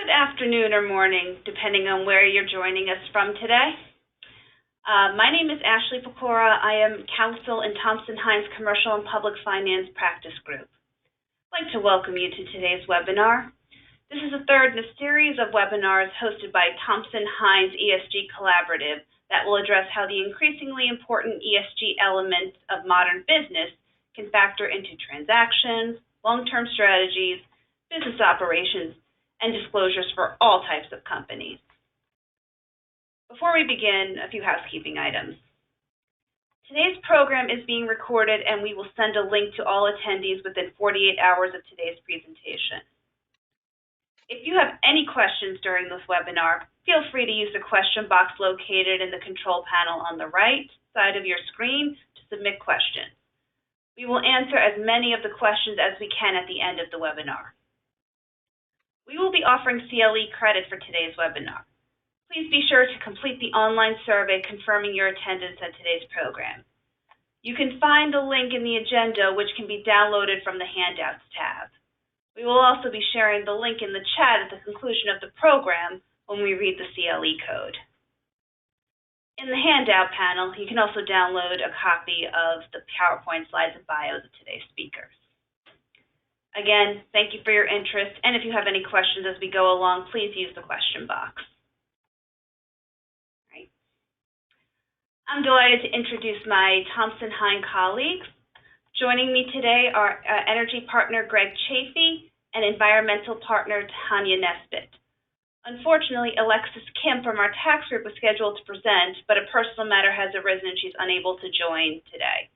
Good afternoon or morning, depending on where you're joining us from today. My name is Ashley Pecora. I am counsel in Thompson Hine's Commercial and Public Finance Practice Group. I'd like to welcome you to today's webinar. This is the third in a series of webinars hosted by Thompson Hine's ESG Collaborative that will address how the increasingly important ESG elements of modern business can factor into transactions, long-term strategies, business operations, and disclosures for all types of companies. Before we begin, a few housekeeping items. Today's program is being recorded, and we will send a link to all attendees within 48 hours of today's presentation. If you have any questions during this webinar, feel free to use the question box located in the control panel on the right side of your screen to submit questions. We will answer as many of the questions as we can at the end of the webinar. We will be offering CLE credit for today's webinar. Please be sure to complete the online survey confirming your attendance at today's program. You can find the link in the agenda, which can be downloaded from the Handouts tab. We will also be sharing the link in the chat at the conclusion of the program when we read the CLE code. In the handout panel, you can also download a copy of the PowerPoint slides and bios of today's speakers. Again, thank you for your interest, and if you have any questions as we go along, please use the question box. All right. I'm delighted to introduce my Thompson Hine colleagues. Joining me today are Energy Partner Greg Chafee and Environmental Partner Tanya Nesbitt. Unfortunately, Alexis Kim from our tax group was scheduled to present, but a personal matter has arisen and she's unable to join today.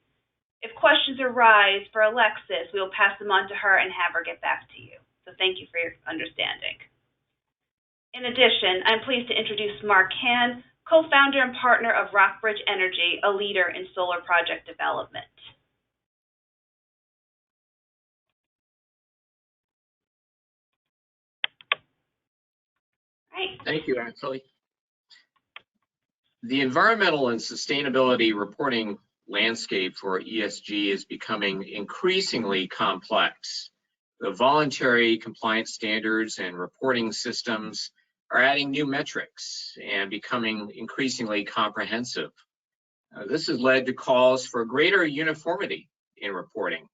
If questions arise for Alexis, we will pass them on to her and have her get back to you. So thank you for your understanding. In addition, I'm pleased to introduce Mark Hann, co-founder and partner of Rockbridge Energy, a leader in solar project development. Right. Thank you, Ashley. The environmental and sustainability reporting landscape for ESG is becoming increasingly complex. The voluntary compliance standards and reporting systems are adding new metrics and becoming increasingly comprehensive. This has led to calls for greater uniformity in reporting.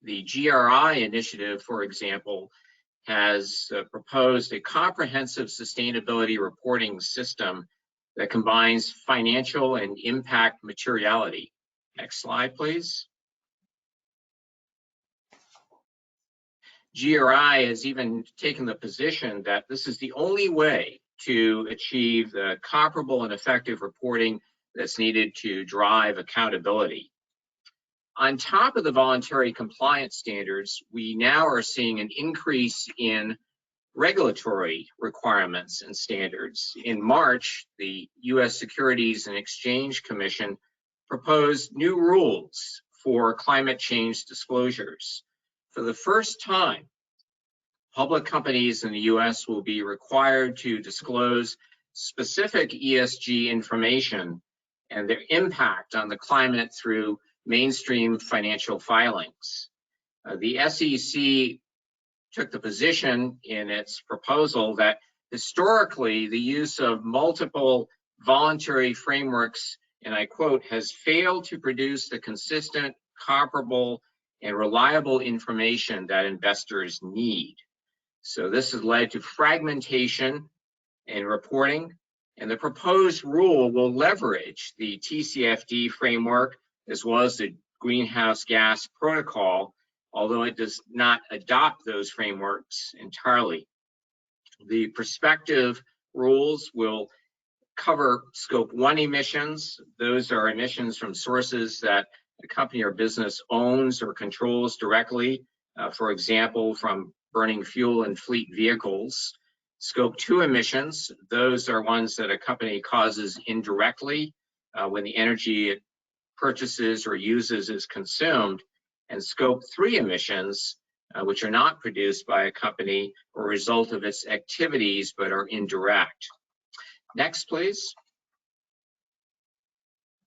The GRI initiative, for example, has proposed a comprehensive sustainability reporting system that combines financial and impact materiality. Next slide, please. GRI has even taken the position that this is the only way to achieve the comparable and effective reporting that's needed to drive accountability. On top of the voluntary compliance standards, we now are seeing an increase in regulatory requirements and standards. In March, the U.S. Securities and Exchange Commission proposed new rules for climate change disclosures. For the first time, public companies in the U.S. will be required to disclose specific ESG information and their impact on the climate through mainstream financial filings. The SEC took the position in its proposal that historically the use of multiple voluntary frameworks, and I quote, has failed to produce the consistent, comparable, and reliable information that investors need. So this has led to fragmentation in reporting, and the proposed rule will leverage the TCFD framework as well as the Greenhouse Gas Protocol, although it does not adopt those frameworks entirely. The prospective rules will cover Scope 1 emissions. Those are emissions from sources that a company or business owns or controls directly, for example, from burning fuel in fleet vehicles. Scope 2 emissions, those are ones that a company causes indirectly when the energy it purchases or uses is consumed. And Scope 3 emissions, which are not produced by a company or a result of its activities, but are indirect. Next, please.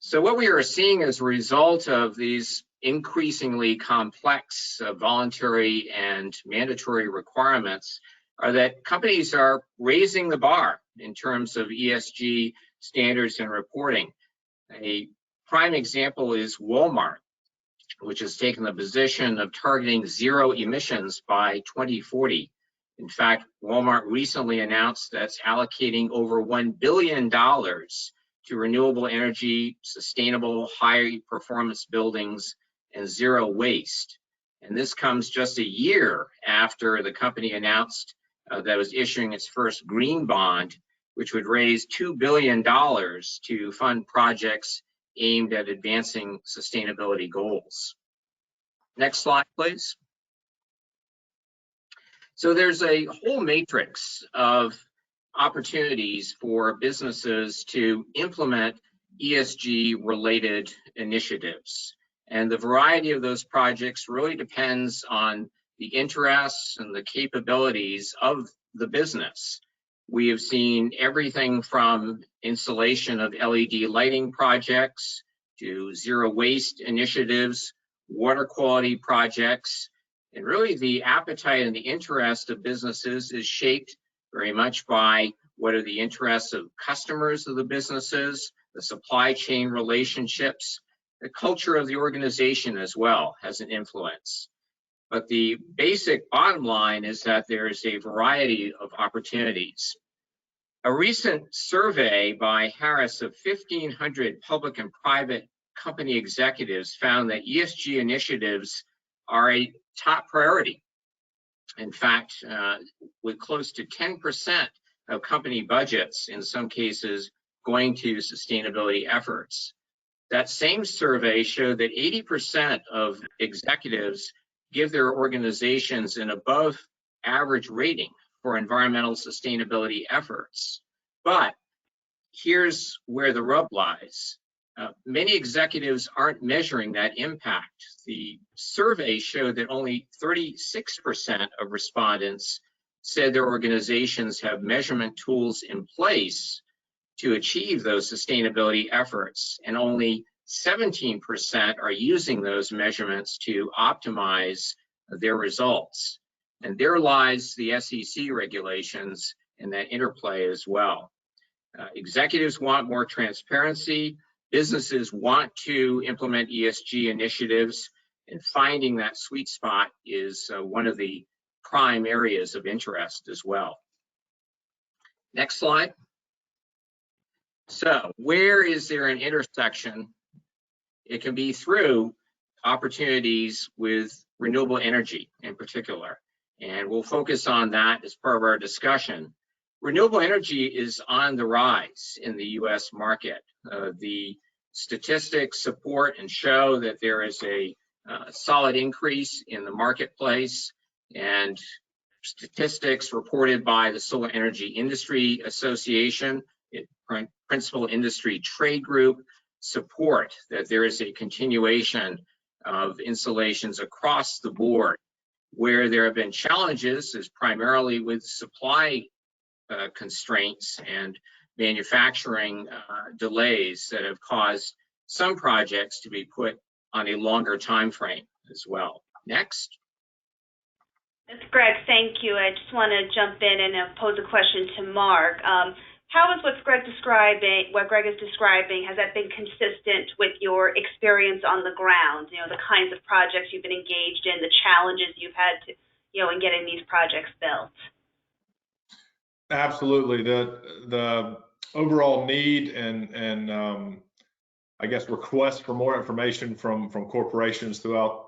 So what we are seeing as a result of these increasingly complex voluntary and mandatory requirements, are that companies are raising the bar in terms of ESG standards and reporting. A prime example is Walmart, which has taken the position of targeting zero emissions by 2040. In fact, Walmart recently announced that's allocating over $1 billion to renewable energy, sustainable high performance buildings, and zero waste. And this comes just a year after the company announced that it was issuing its first green bond, which would raise $2 billion to fund projects aimed at advancing sustainability goals. Next slide, please. So there's a whole matrix of opportunities for businesses to implement ESG-related initiatives. And the variety of those projects really depends on the interests and the capabilities of the business. We have seen everything from installation of LED lighting projects to zero waste initiatives, water quality projects, and really the appetite and the interest of businesses is shaped very much by what are the interests of customers of the businesses, the supply chain relationships, the culture of the organization as well has an influence. But the basic bottom line is that there is a variety of opportunities. A recent survey by Harris of 1,500 public and private company executives found that ESG initiatives are a top priority. In fact, with close to 10% of company budgets, in some cases, going to sustainability efforts. That same survey showed that 80% of executives give their organizations an above average rating for environmental sustainability efforts. But here's where the rub lies. Many executives aren't measuring that impact. The survey showed that only 36% of respondents said their organizations have measurement tools in place to achieve those sustainability efforts, and only 17% are using those measurements to optimize their results. And there lies the SEC regulations and that interplay as well. Executives want more transparency. Businesses want to implement ESG initiatives, and finding that sweet spot is one of the prime areas of interest as well. Next slide. So where is there an intersection? It can be through opportunities with renewable energy in particular, and we'll focus on that as part of our discussion. Renewable energy is on the rise in the US market. The statistics support and show that there is a solid increase in the marketplace, and statistics reported by the Solar Energy Industry Association, Principal Industry Trade Group, support that there is a continuation of installations across the board. Where there have been challenges is primarily with supply constraints and manufacturing delays that have caused some projects to be put on a longer time frame as well. Next. That's Greg, thank you. I just want to jump in and pose a question to Mark. How is what Greg is describing, has that been consistent with your experience on the ground? You know, the kinds of projects you've been engaged in, the challenges you've had to, in getting these projects built? Absolutely. The overall need and I guess requests for more information from corporations throughout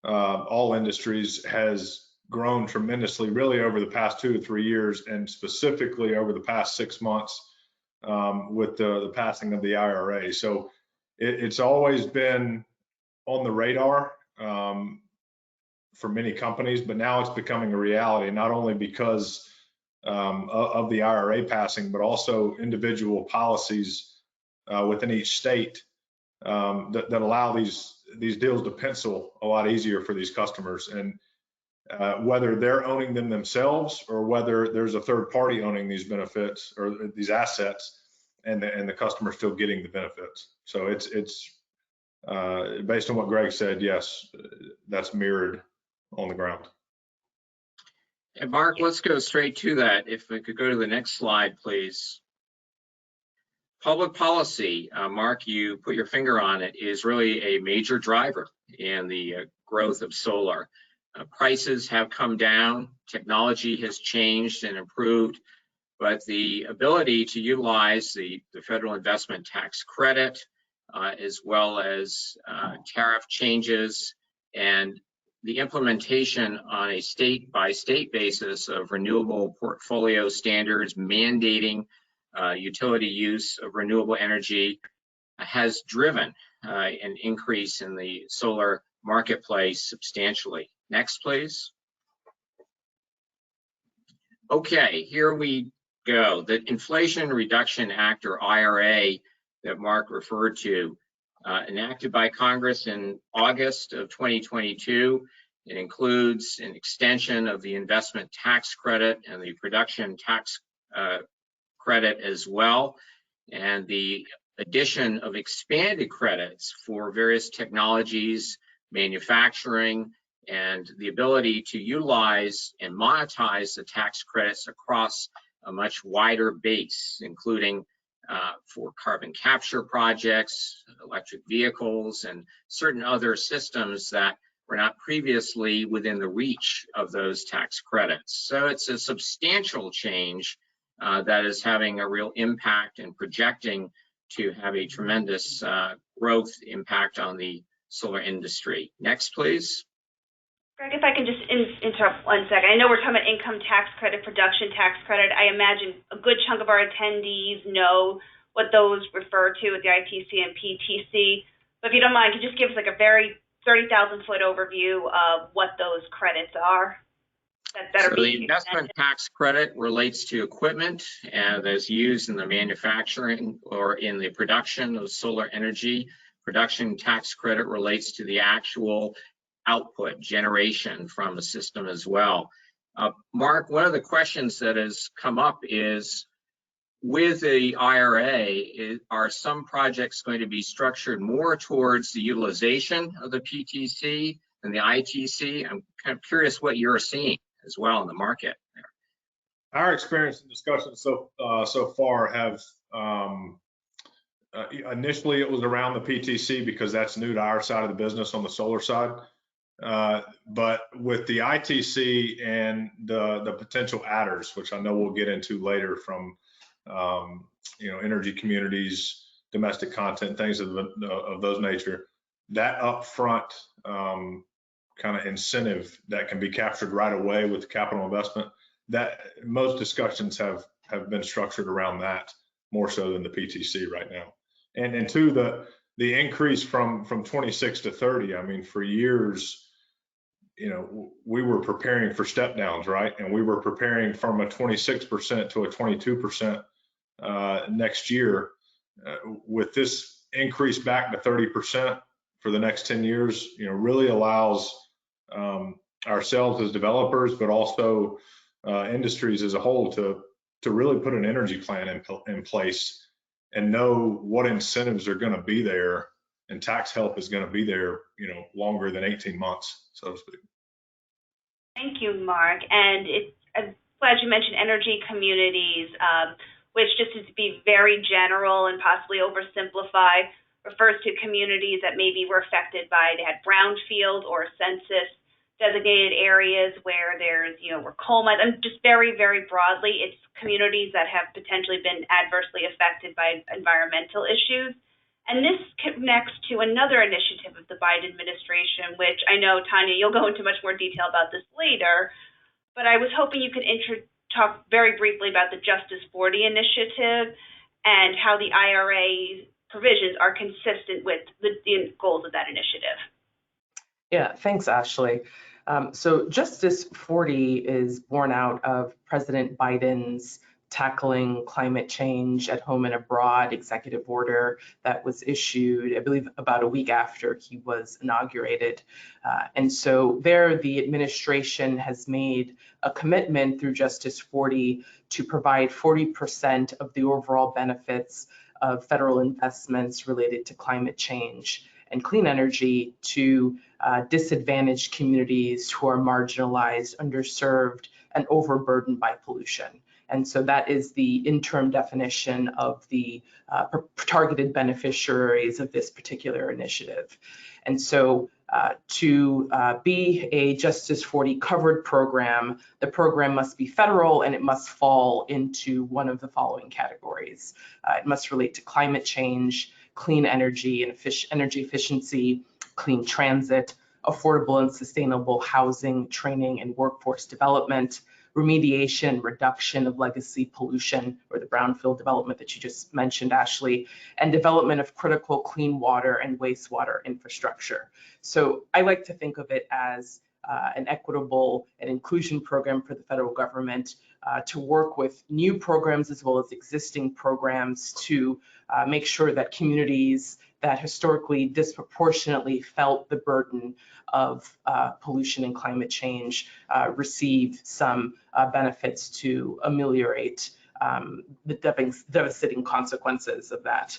all industries has grown tremendously, really over the past 2 to 3 years, and specifically over the past 6 months with the passing of the IRA. So it's always been on the radar for many companies, but now it's becoming a reality, not only because of the IRA passing, but also individual policies within each state that allow these deals to pencil a lot easier for these customers. And whether they're owning them themselves or whether there's a third party owning these benefits or these assets, and the customer still getting the benefits. So it's based on what Greg said, yes, that's mirrored on the ground. And Mark, let's go straight to that. If we could go to the next slide, please. Public policy, Mark, you put your finger on it, is really a major driver in the growth of solar. Prices have come down, technology has changed and improved, but the ability to utilize the federal investment tax credit, as well as tariff changes and the implementation on a state-by-state basis of renewable portfolio standards mandating utility use of renewable energy has driven an increase in the solar marketplace substantially. Next, please. Okay, here we go. The Inflation Reduction Act, or IRA, that Mark referred to, enacted by Congress in August of 2022. It includes an extension of the investment tax credit and the production tax credit as well, and the addition of expanded credits for various technologies, manufacturing, and the ability to utilize and monetize the tax credits across a much wider base, including for carbon capture projects, electric vehicles, and certain other systems that were not previously within the reach of those tax credits. So it's a substantial change that is having a real impact and projecting to have a tremendous growth impact on the solar industry. Next, please. Greg, if I can just interrupt 1 second. I know we're talking about income tax credit, production tax credit. I imagine a good chunk of our attendees know what those refer to with the ITC and PTC. But if you don't mind, could you just give us like a very 30,000-foot overview of what those credits are? So the investment tax credit relates to equipment that's used in the manufacturing or in the production of solar energy. Production tax credit relates to the actual output generation from a system as well. Mark, one of the questions that has come up is, with the IRA, are some projects going to be structured more towards the utilization of the PTC than the ITC? I'm kind of curious what you're seeing as well in the market. Our experience and discussions so far have initially it was around the PTC because that's new to our side of the business on the solar side. But with the ITC and the potential adders, which I know we'll get into later from energy communities, domestic content, things of those nature, that upfront kind of incentive that can be captured right away with capital investment, that most discussions have been structured around that more so than the PTC right now. And two, the increase from 26 to 30, I mean, for years, we were preparing for step downs, right? And we were preparing from a 26% to a 22% next year. With this increase back to 30% for the next 10 years, really allows ourselves as developers, but also industries as a whole to really put an energy plan in place and know what incentives are going to be there and tax help is going to be there, longer than 18 months, so to speak. Thank you, Mark. And I'm glad you mentioned energy communities, which, just to be very general and possibly oversimplified, refers to communities that maybe were affected by, they had brownfield or census designated areas where there's, where coal mines, and just very, very broadly, it's communities that have potentially been adversely affected by environmental issues. And this connects to another initiative of the Biden administration, which I know, Tanya, you'll go into much more detail about this later, but I was hoping you could talk very briefly about the Justice 40 initiative and how the IRA provisions are consistent with the goals of that initiative. Yeah, thanks, Ashley. So Justice 40 is born out of President Biden's Tackling Climate Change at Home and Abroad executive order that was issued, I believe, about a week after he was inaugurated. And so there, the administration has made a commitment through Justice 40 to provide 40% of the overall benefits of federal investments related to climate change and clean energy to disadvantaged communities who are marginalized, underserved, and overburdened by pollution. And so that is the interim definition of the targeted beneficiaries of this particular initiative. And so to be a Justice 40 covered program, the program must be federal and it must fall into one of the following categories. It must relate to climate change, clean energy and energy efficiency, clean transit, affordable and sustainable housing, training and workforce development, remediation, reduction of legacy pollution, or the brownfield development that you just mentioned, Ashley, and development of critical clean water and wastewater infrastructure. So I like to think of it as an equitable and inclusion program for the federal government to work with new programs as well as existing programs to make sure that communities that historically disproportionately felt the burden of pollution and climate change receive some benefits to ameliorate the devastating consequences of that.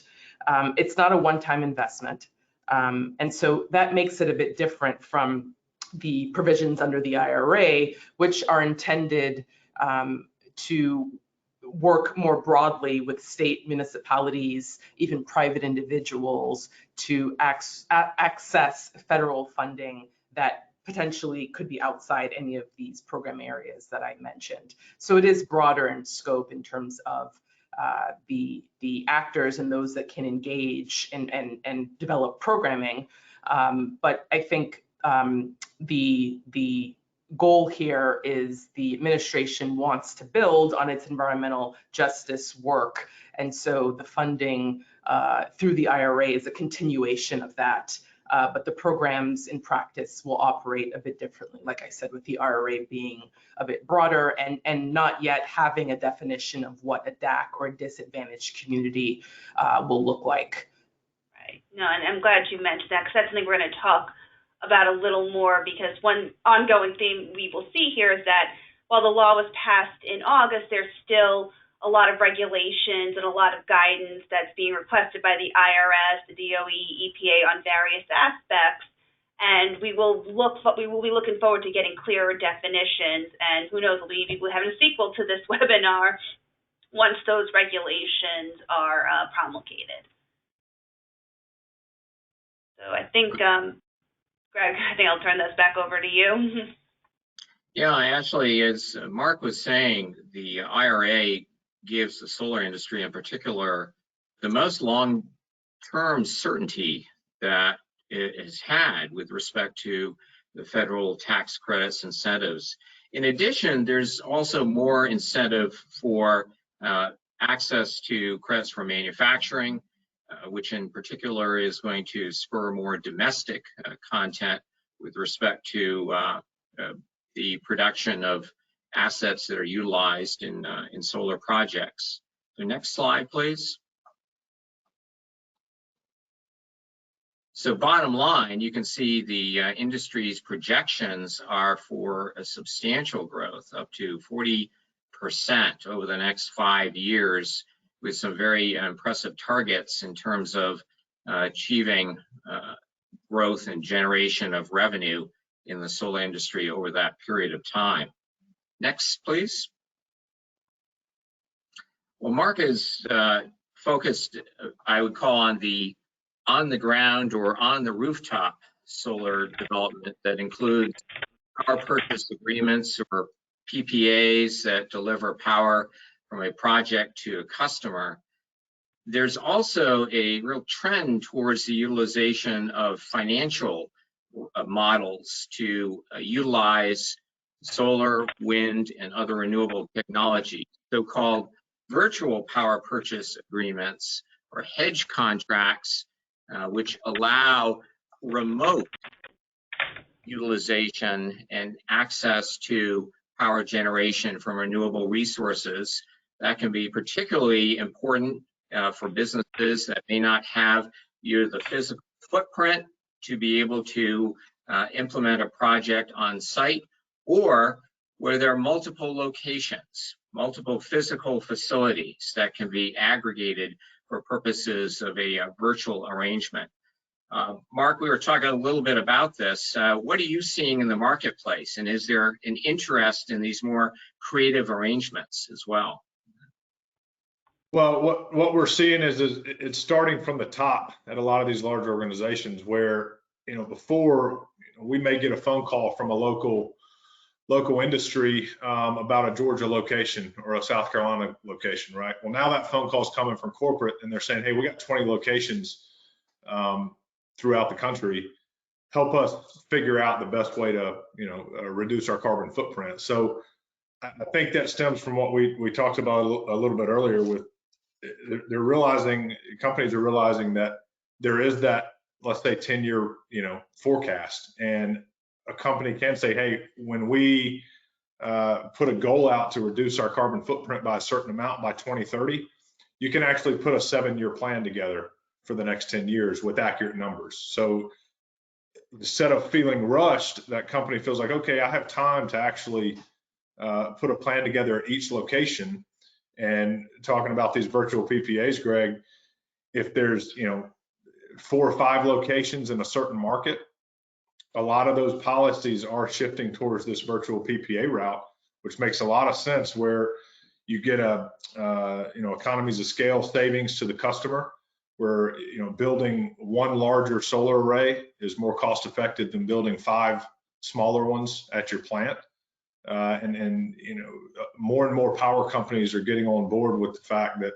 It's not a one-time investment. And so that makes it a bit different from the provisions under the IRA, which are intended to work more broadly with state municipalities, even private individuals, to access federal funding that potentially could be outside any of these program areas that I mentioned. So it is broader in scope in terms of the actors and those that can engage and develop programming. But I think the goal here is the administration wants to build on its environmental justice work. And so the funding through the IRA is a continuation of that. But the programs in practice will operate a bit differently, like I said, with the IRA being a bit broader and not yet having a definition of what a DAC or a disadvantaged community will look like. Right. No, and I'm glad you mentioned that, because that's something we're going to talk about a little more, because one ongoing theme we will see here is that while the law was passed in August, there's still a lot of regulations and a lot of guidance that's being requested by the IRS, the DOE, EPA on various aspects. And we will be looking forward to getting clearer definitions. And who knows, we'll be having a sequel to this webinar once those regulations are promulgated. So I think, Greg, I think I'll turn this back over to you. Yeah, actually, as Mark was saying, the IRA gives the solar industry in particular the most long-term certainty that it has had with respect to the federal tax credits incentives. In addition, there's also more incentive for access to credits for manufacturing, which in particular is going to spur more domestic content with respect to the production of assets that are utilized in solar projects. So next slide, please. So bottom line, you can see the industry's projections are for a substantial growth, up to 40% over the next 5 years, with some very impressive targets in terms of achieving growth and generation of revenue in the solar industry over that period of time. Next, please. Well, Mark is focused, I would call, on the ground or on the rooftop solar development that includes power purchase agreements or PPAs that deliver power from a project to a customer. There's also a real trend towards the utilization of financial models to utilize solar, wind, and other renewable technology, so-called virtual power purchase agreements or hedge contracts, which allow remote utilization and access to power generation from renewable resources. That can be particularly important for businesses that may not have either the physical footprint to be able to implement a project on site, or where there are multiple locations, multiple physical facilities that can be aggregated for purposes of a virtual arrangement. Mark, we were talking a little bit about this. What are you seeing in the marketplace, and is there an interest in these more creative arrangements as well? Well, what we're seeing is it's starting from the top at a lot of these large organizations where, before we may get a phone call from a local industry about a Georgia location or a South Carolina location, right? Well, now that phone call is coming from corporate and they're saying, hey, we got 20 locations throughout the country. Help us figure out the best way to, reduce our carbon footprint. So I think that stems from what we talked about a little bit earlier with companies are realizing that there is that, let's say 10-year, forecast, and a company can say, hey, when we put a goal out to reduce our carbon footprint by a certain amount by 2030, you can actually put a 7-year plan together for the next 10 years with accurate numbers. So instead of feeling rushed, that company feels like, okay, I have time to actually put a plan together at each location. And talking about these virtual PPAs, Greg, if there's 4 or 5 locations in a certain market, a lot of those policies are shifting towards this virtual PPA route, which makes a lot of sense, where you get economies of scale savings to the customer, where building one larger solar array is more cost effective than building 5 smaller ones at your plant. And more and more power companies are getting on board with the fact that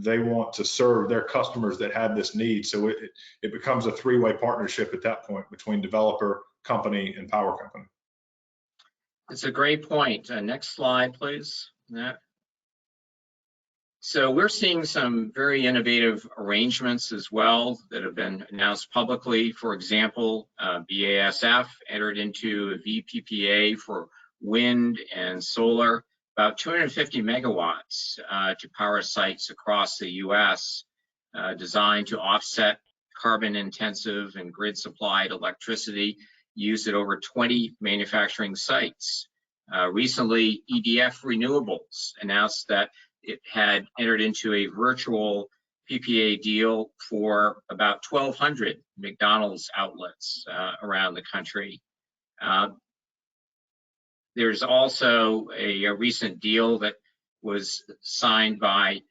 they want to serve their customers that have this need. So it becomes a 3-way partnership at that point between developer, company, and power company. It's a great point. Next slide, please. So we're seeing some very innovative arrangements as well that have been announced publicly. For example, BASF entered into a VPPA for wind and solar, about 250 megawatts to power sites across the US, designed to offset carbon intensive and grid supplied electricity used at over 20 manufacturing sites. Recently, EDF Renewables announced that it had entered into a virtual PPA deal for about 1,200 McDonald's outlets around the country. There's also a recent deal that was signed by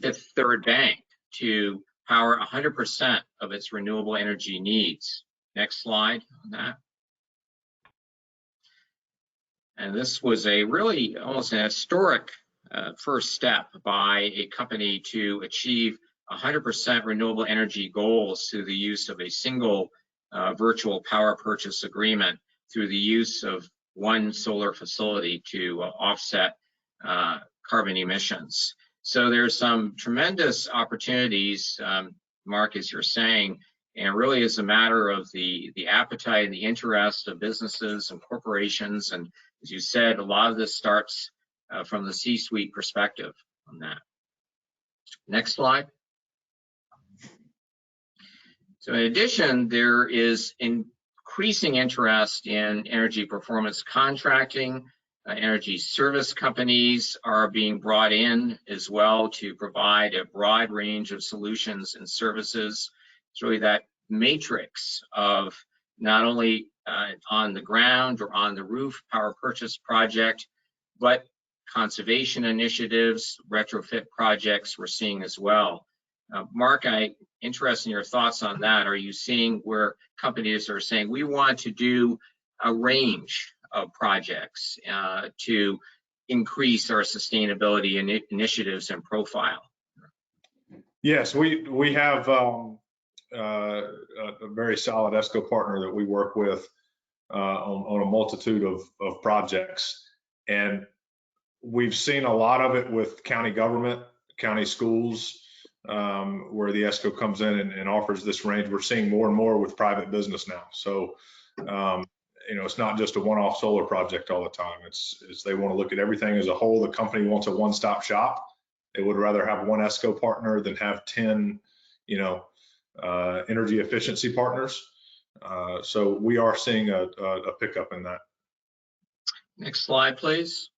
Fifth Third Bank to power 100% of its renewable energy needs. Next slide on that. And this was a really almost an historic first step by a company to achieve 100% renewable energy goals through the use of a single virtual power purchase agreement through the use of one solar facility to offset carbon emissions. So there's some tremendous opportunities, Mark, as you're saying, and it really is a matter of the appetite and the interest of businesses and corporations. And as you said, a lot of this starts from the C-suite perspective on that. Next slide. So in addition, there is increasing interest in energy performance contracting. Energy service companies are being brought in as well to provide a broad range of solutions and services. It's really that matrix of not only on the ground or on the roof power purchase project, but conservation initiatives, retrofit projects we're seeing as well. Mark, I'm interested in your thoughts on that. Are you seeing where companies are saying, we want to do a range of projects to increase our sustainability initiatives and profile? Yes, we have a very solid ESCO partner that we work with on a multitude of projects. And we've seen a lot of it with county government, county schools, where the ESCO comes in and offers this range. We're seeing more and more with private business now. So, it's not just a one-off solar project all the time. It's they want to look at everything as a whole. The company wants a one-stop shop. They would rather have one ESCO partner than have 10, energy efficiency partners. So we are seeing a pickup in that. Next slide, please.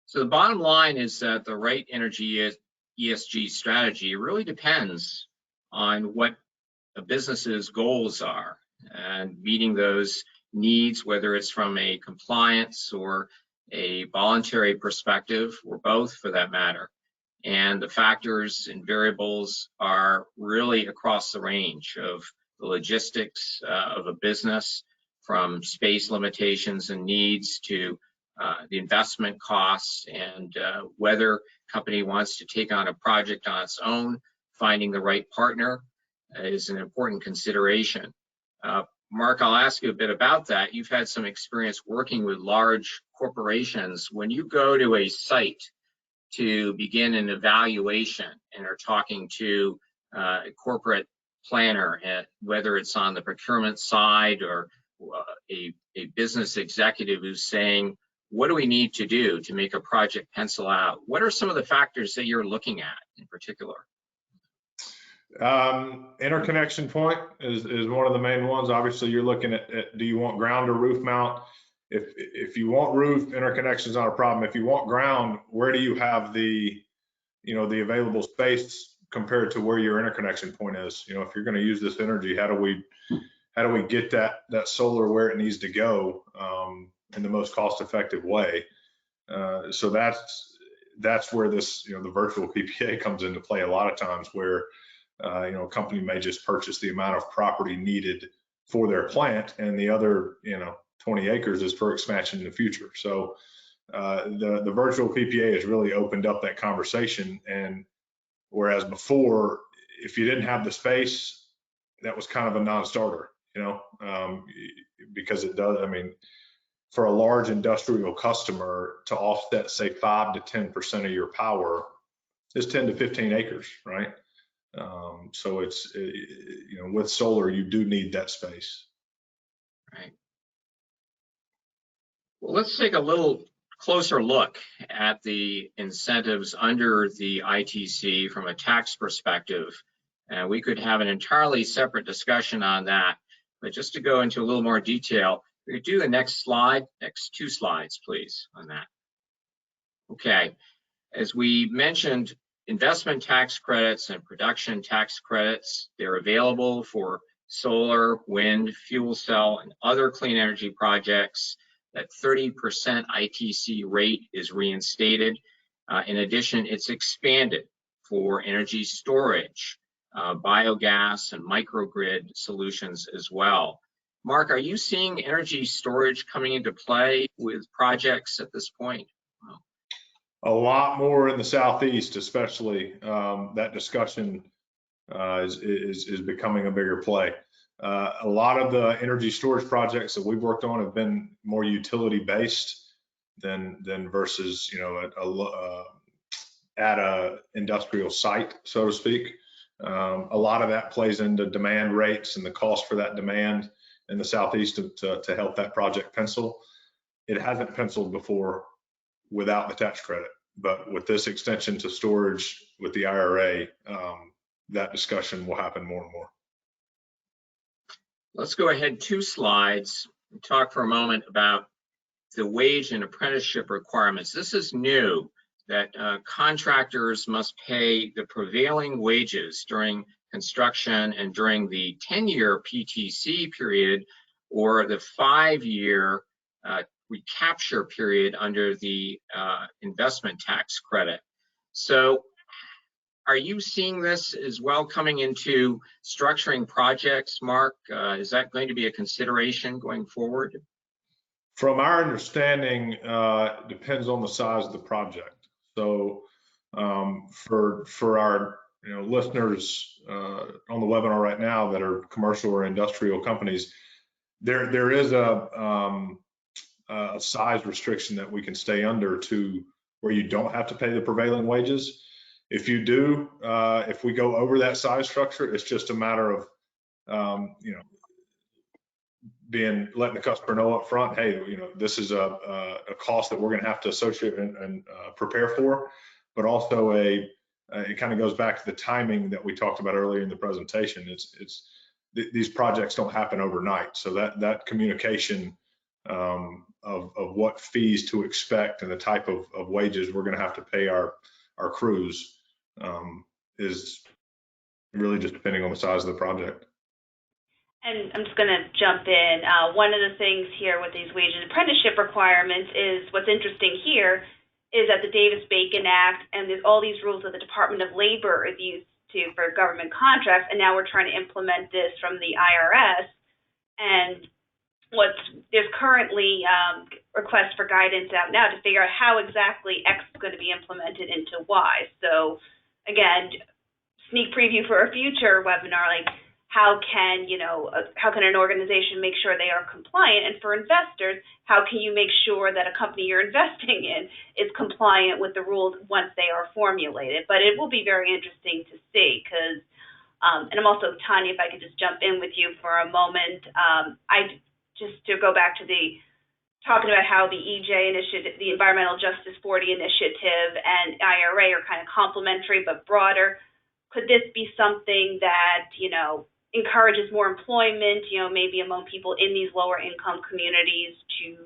So the bottom line is that the right energy ESG strategy really depends on what a business's goals are and meeting those needs, whether it's from a compliance or a voluntary perspective, or both for that matter. And the factors and variables are really across the range of the logistics of a business, from space limitations and needs to the investment costs, and whether company wants to take on a project on its own. Finding the right partner is an important consideration. Mark, I'll ask you a bit about that. You've had some experience working with large corporations. When you go to a site to begin an evaluation and are talking to a corporate planner, whether it's on the procurement side or a business executive who's saying, what do we need to do to make a project pencil out? What are some of the factors that you're looking at in particular? Interconnection point is one of the main ones. Obviously, you're looking at do you want ground or roof mount? If you want roof, interconnection is not a problem. If you want ground, where do you have the available space compared to where your interconnection point is? If you're going to use this energy, how do we get that solar where it needs to go in the most cost-effective way? So that's where this the virtual PPA comes into play a lot of times, where a company may just purchase the amount of property needed for their plant, and the other 20 acres is for expansion in the future. So the virtual PPA has really opened up that conversation. And whereas before, if you didn't have the space, that was kind of a non-starter, because it does. I mean, for a large industrial customer to offset, say, 5 to 10% of your power is 10 to 15 acres, right? So it's, with solar, you do need that space. Right. Well, let's take a little closer look at the incentives under the ITC from a tax perspective. And we could have an entirely separate discussion on that. But just to go into a little more detail, we could do the next slide, next 2 slides, please, on that. Okay. As we mentioned, investment tax credits and production tax credits, they're available for solar, wind, fuel cell, and other clean energy projects. That 30% ITC rate is reinstated. In addition, it's expanded for energy storage, biogas, and microgrid solutions as well. Mark, are you seeing energy storage coming into play with projects at this point? A lot more in the Southeast, especially. That discussion is becoming a bigger play. A lot of the energy storage projects that we've worked on have been more utility based than versus at a industrial site, so to speak. A lot of that plays into demand rates and the cost for that demand in the Southeast to help that project pencil. It hasn't penciled before without the tax credit, but with this extension to storage with the IRA, that discussion will happen more and more. Let's go ahead 2 slides and talk for a moment about the wage and apprenticeship requirements. This is new, that contractors must pay the prevailing wages during construction and during the 10-year PTC period or the 5-year recapture period under the investment tax credit. So are you seeing this as well coming into structuring projects, Mark? Is that going to be a consideration going forward? From our understanding, it depends on the size of the project. So for our listeners on the webinar right now that are commercial or industrial companies, there is a size restriction that we can stay under to where you don't have to pay the prevailing wages. If you do, if we go over that size structure, it's just a matter of letting the customer know up front, hey, this is a cost that we're going to have to associate and prepare for, but also it kind of goes back to the timing that we talked about earlier in the presentation. These projects don't happen overnight, so that communication of what fees to expect and the type of wages we're going to have to pay our crews is really just depending on the size of the project. And I'm just going to jump in. One of the things here with these wage and apprenticeship requirements is what's interesting here is that the Davis-Bacon Act and there's all these rules that the Department of Labor is used to for government contracts, and now we're trying to implement this from the IRS. And there's currently requests for guidance out now to figure out how exactly X is going to be implemented into Y. So again, sneak preview for a future webinar, like how can an organization make sure they are compliant? And for investors, how can you make sure that a company you're investing in is compliant with the rules once they are formulated? But it will be very interesting to see because, and I'm also, Tanya, if I could just jump in with you for a moment, just to go back to talking about how the EJ initiative, the Environmental Justice 40 initiative and IRA are kind of complementary but broader. Could this be something that, encourages more employment, maybe among people in these lower income communities to,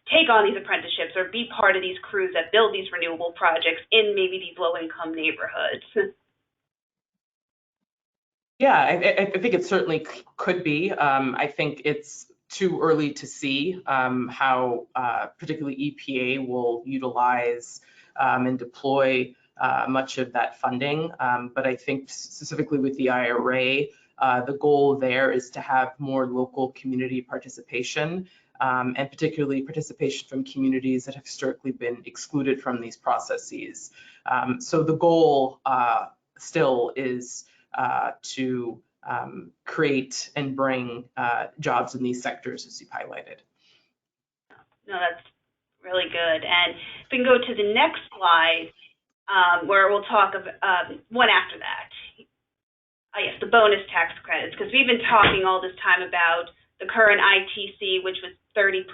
take on these apprenticeships or be part of these crews that build these renewable projects in maybe these low income neighborhoods? Yeah, I think it certainly could be. I think it's too early to see how particularly EPA will utilize and deploy much of that funding. But I think specifically with the IRA, the goal there is to have more local community participation and particularly participation from communities that have historically been excluded from these processes. So the goal still is to create and bring jobs in these sectors, as you've highlighted. No, that's really good. And if we can go to the next slide, where we'll talk about one after that. Yes, the bonus tax credits, because we've been talking all this time about the current ITC, which was 30%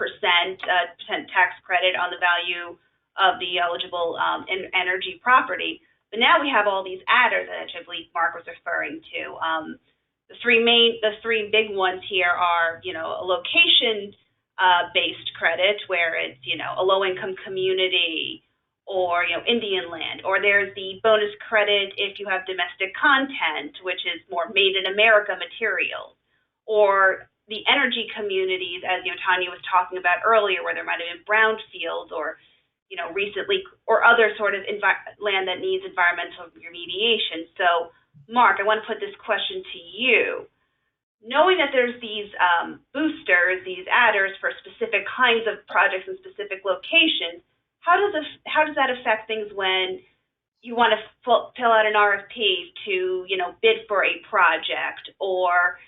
tax credit on the value of the eligible energy property. But now we have all these adders that I believe Mark was referring to. The three big ones here are, a location based credit where it's, a low income community or, Indian land, or there's the bonus credit if you have domestic content, which is more made in America materials, or the energy communities, as Tanya was talking about earlier, where there might have been brownfields or recently, or other sort of land that needs environmental remediation. So, Mark, I want to put this question to you. Knowing that there's these boosters, these adders for specific kinds of projects in specific locations, how does that affect things when you want to fill out an RFP to, bid for a project, or,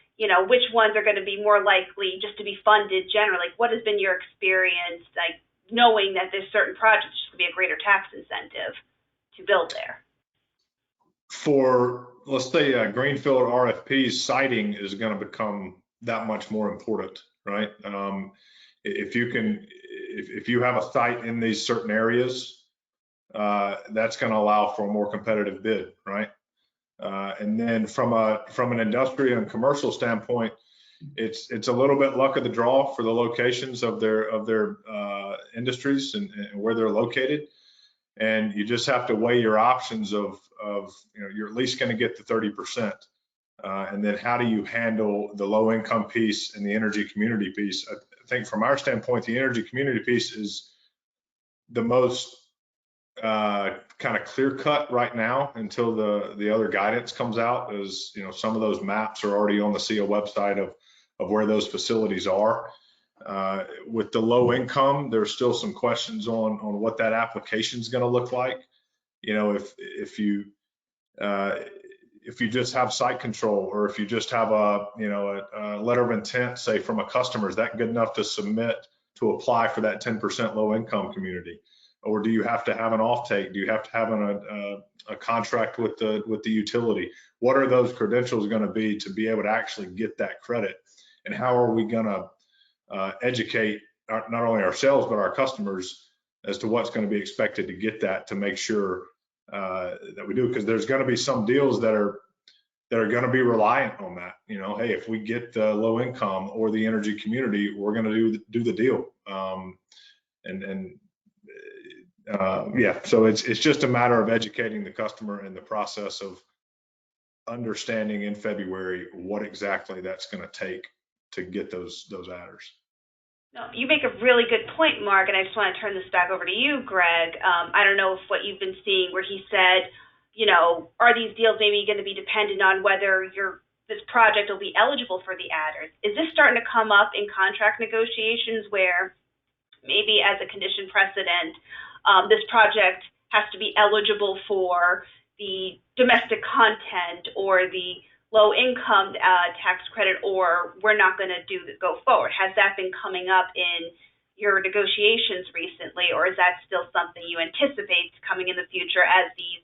which ones are going to be more likely just to be funded generally? What has been your experience, like, knowing that there's certain projects just going to be a greater tax incentive to build there? For, let's say, greenfield RFPs, siting is going to become that much more important, right? If you have a site in these certain areas, that's going to allow for a more competitive bid, right? And then from an industrial and commercial standpoint, it's a little bit luck of the draw for the locations of their industries and where they're located. And you just have to weigh your options of you're at least going to get the 30%. And then how do you handle the low income piece and the energy community piece? I think from our standpoint, the energy community piece is the most kind of clear cut right now until the other guidance comes out. As some of those maps are already on the CO website of where those facilities are. With the low income, there's still some questions on what that application is going to look like. If you just have site control, or if you just have a letter of intent, say from a customer, is that good enough to submit to apply for that 10% low income community? Or do you have to have an offtake? Do you have to have a contract with the utility? What are those credentials going to be able to actually get that credit? And how are we going to educate not only ourselves but our customers as to what's going to be expected to get that, to make sure that we do? Because there's going to be some deals that are going to be reliant on that. Hey, if we get the low income or the energy community, we're going to do the deal. Yeah, so it's just a matter of educating the customer in the process of understanding in February what exactly that's going to take to get those adders. No, you make a really good point, Mark, and I just want to turn this back over to you, Greg. I don't know if what you've been seeing where he said, you know, are these deals maybe going to be dependent on whether this project will be eligible for the adders? Is this starting to come up in contract negotiations where maybe as a condition precedent, this project has to be eligible for the domestic content or the low-income tax credit, or we're not going to go forward? Has that been coming up in your negotiations recently, or is that still something you anticipate coming in the future as these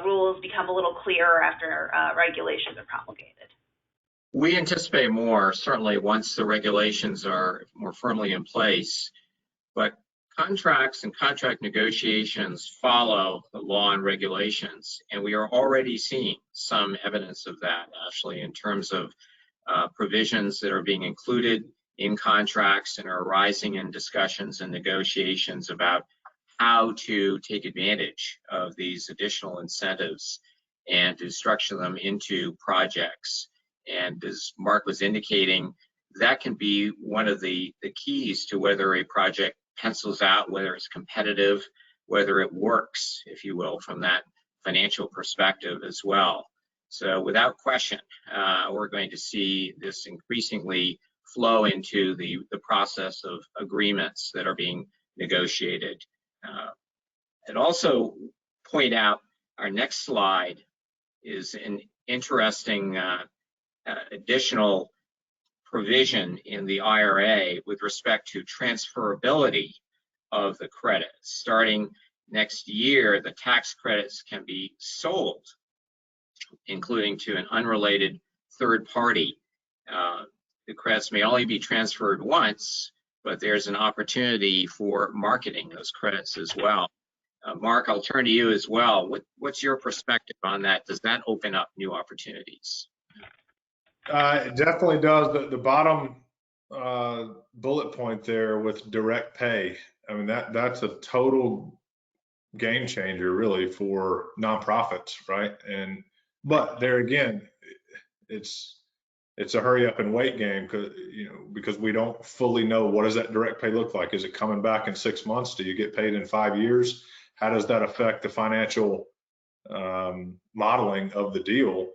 rules become a little clearer after regulations are promulgated? We anticipate more, certainly once the regulations are more firmly in place, but contracts and contract negotiations follow the law and regulations, and we are already seeing some evidence of that, Ashley, in terms of provisions that are being included in contracts and are arising in discussions and negotiations about how to take advantage of these additional incentives and to structure them into projects. And as Mark was indicating, that can be one of the keys to whether a project pencils out, whether it's competitive, whether it works, if you will, from that financial perspective as well. So without question, we're going to see this increasingly flow into the process of agreements that are being negotiated. And also point out our next slide is an interesting additional provision in the IRA with respect to transferability of the credits. Starting next year, the tax credits can be sold, including to an unrelated third party. The credits may only be transferred once, but there's an opportunity for marketing those credits as well. Mark, I'll turn to you as well. What's your perspective on that? Does that open up new opportunities? It definitely does. The bottom bullet point there with direct pay, I mean, that's a total game changer really for nonprofits, right? But there again, it's a hurry up and wait game because we don't fully know what does that direct pay look like. Is it coming back in 6 months? Do you get paid in 5 years? How does that affect the financial modeling of the deal?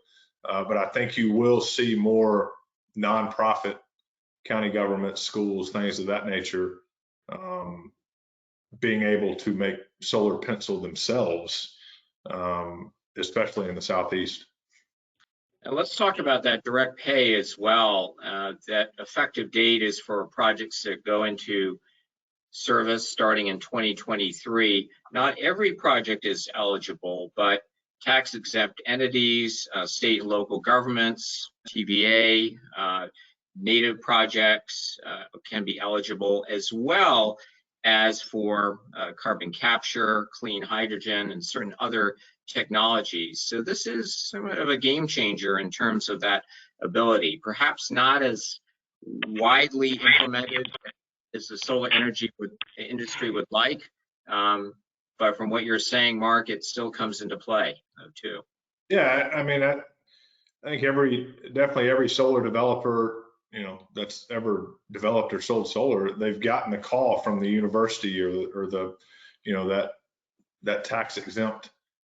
But I think you will see more nonprofit, county government, schools, things of that nature, being able to make solar pencil themselves, especially in the Southeast. And let's talk about that direct pay as well. That effective date is for projects that go into service starting in 2023. Not every project is eligible, but tax exempt entities, state and local governments, TVA, native projects can be eligible, as well as for carbon capture, clean hydrogen, and certain other technologies. So this is somewhat of a game changer in terms of that ability. Perhaps not as widely implemented as the solar energy industry would like, but from what you're saying, Mark, it still comes into play too. Yeah, I mean, I think definitely every solar developer, that's ever developed or sold solar, they've gotten a call from the university or the that tax exempt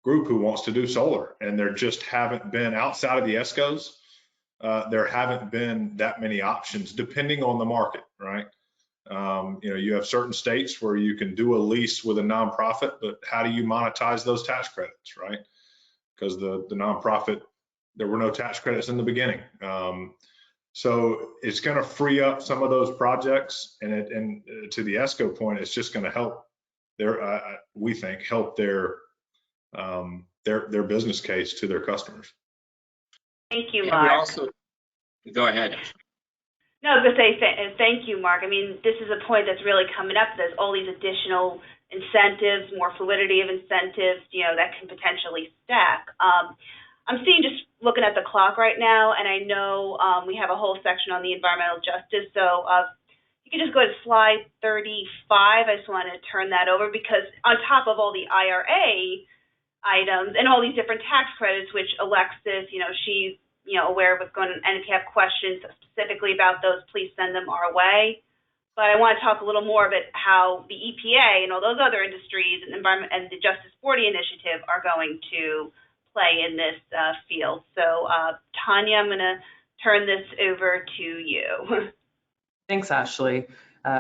group who wants to do solar, and there just haven't been, outside of the ESCOs, there haven't been that many options depending on the market, right? You have certain states where you can do a lease with a nonprofit, but how do you monetize those tax credits, right? Because the nonprofit, there were no tax credits in the beginning. So it's going to free up some of those projects, and to the ESCO point, it's just going to help we think help their business case to their customers. Thank you, Mark. Go ahead. No, I was going to say thank you, Mark. I mean, this is a point that's really coming up. There's all these additional incentives, more fluidity of incentives, that can potentially stack. I'm seeing, just looking at the clock right now, and I know we have a whole section on the environmental justice. So you can just go to slide 35. I just want to turn that over, because on top of all the IRA items and all these different tax credits, which Alexis, she's, aware of what's going on. And if you have questions specifically about those, please send them our way. But I want to talk a little more about how the EPA and all those other industries and environment and the Justice 40 initiative are going to play in this field. So, Tanya, I'm going to turn this over to you. Thanks, Ashley.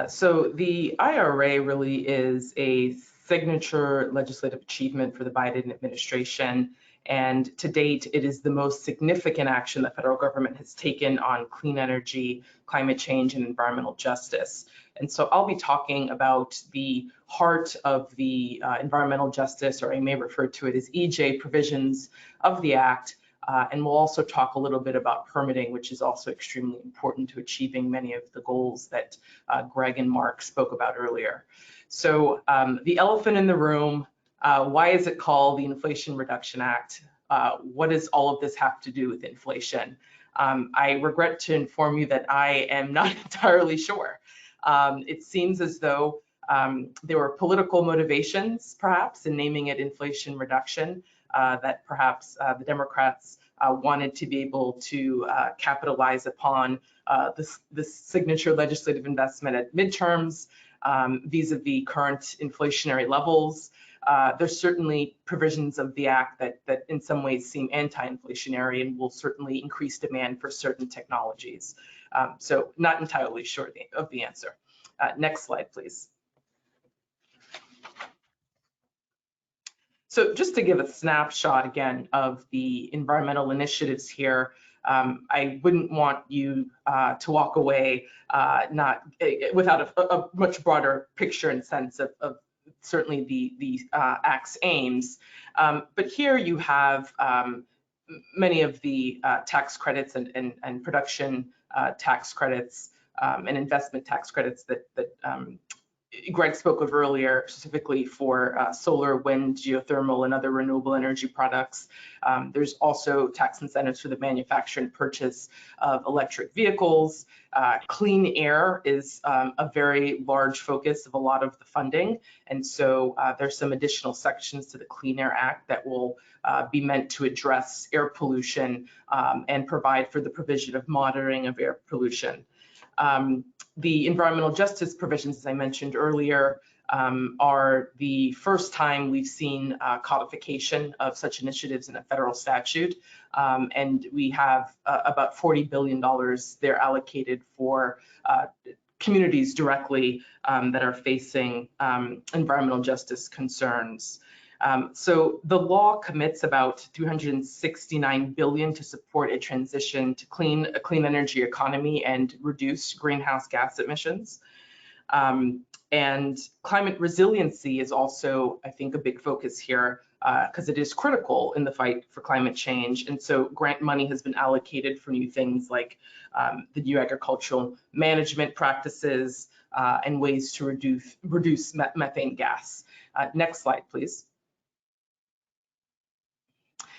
So the IRA really is a signature legislative achievement for the Biden administration. And to date, it is the most significant action the federal government has taken on clean energy, climate change, and environmental justice. And so I'll be talking about the heart of the environmental justice, or I may refer to it as EJ provisions of the Act. And we'll also talk a little bit about permitting, which is also extremely important to achieving many of the goals that Greg and Mark spoke about earlier. So the elephant in the room, why is it called the Inflation Reduction Act? What does all of this have to do with inflation? I regret to inform you that I am not entirely sure. It seems as though there were political motivations, perhaps, in naming it inflation reduction, that perhaps the Democrats wanted to be able to capitalize upon this signature legislative investment at midterms vis-a-vis current inflationary levels. There's certainly provisions of the Act that in some ways seem anti-inflationary and will certainly increase demand for certain technologies. So not entirely sure of the answer. Next slide, please. So just to give a snapshot again of the environmental initiatives here, I wouldn't want you to walk away without a much broader picture and sense of certainly the Act's aims. But here you have many of the tax credits and production tax credits and investment tax credits that Greg spoke of earlier, specifically for solar, wind, geothermal, and other renewable energy products. There's also tax incentives for the manufacture and purchase of electric vehicles. Clean air is a very large focus of a lot of the funding. And so there's some additional sections to the Clean Air Act that will be meant to address air pollution and provide for the provision of monitoring of air pollution. The environmental justice provisions, as I mentioned earlier, are the first time we've seen codification of such initiatives in a federal statute. And we have about $40 billion there allocated for communities directly that are facing environmental justice concerns. So the law commits about $369 billion to support a transition to a clean energy economy and reduce greenhouse gas emissions. And climate resiliency is also, I think, a big focus here because it is critical in the fight for climate change. And so grant money has been allocated for new things like the new agricultural management practices and ways to reduce methane gas. Next slide, please.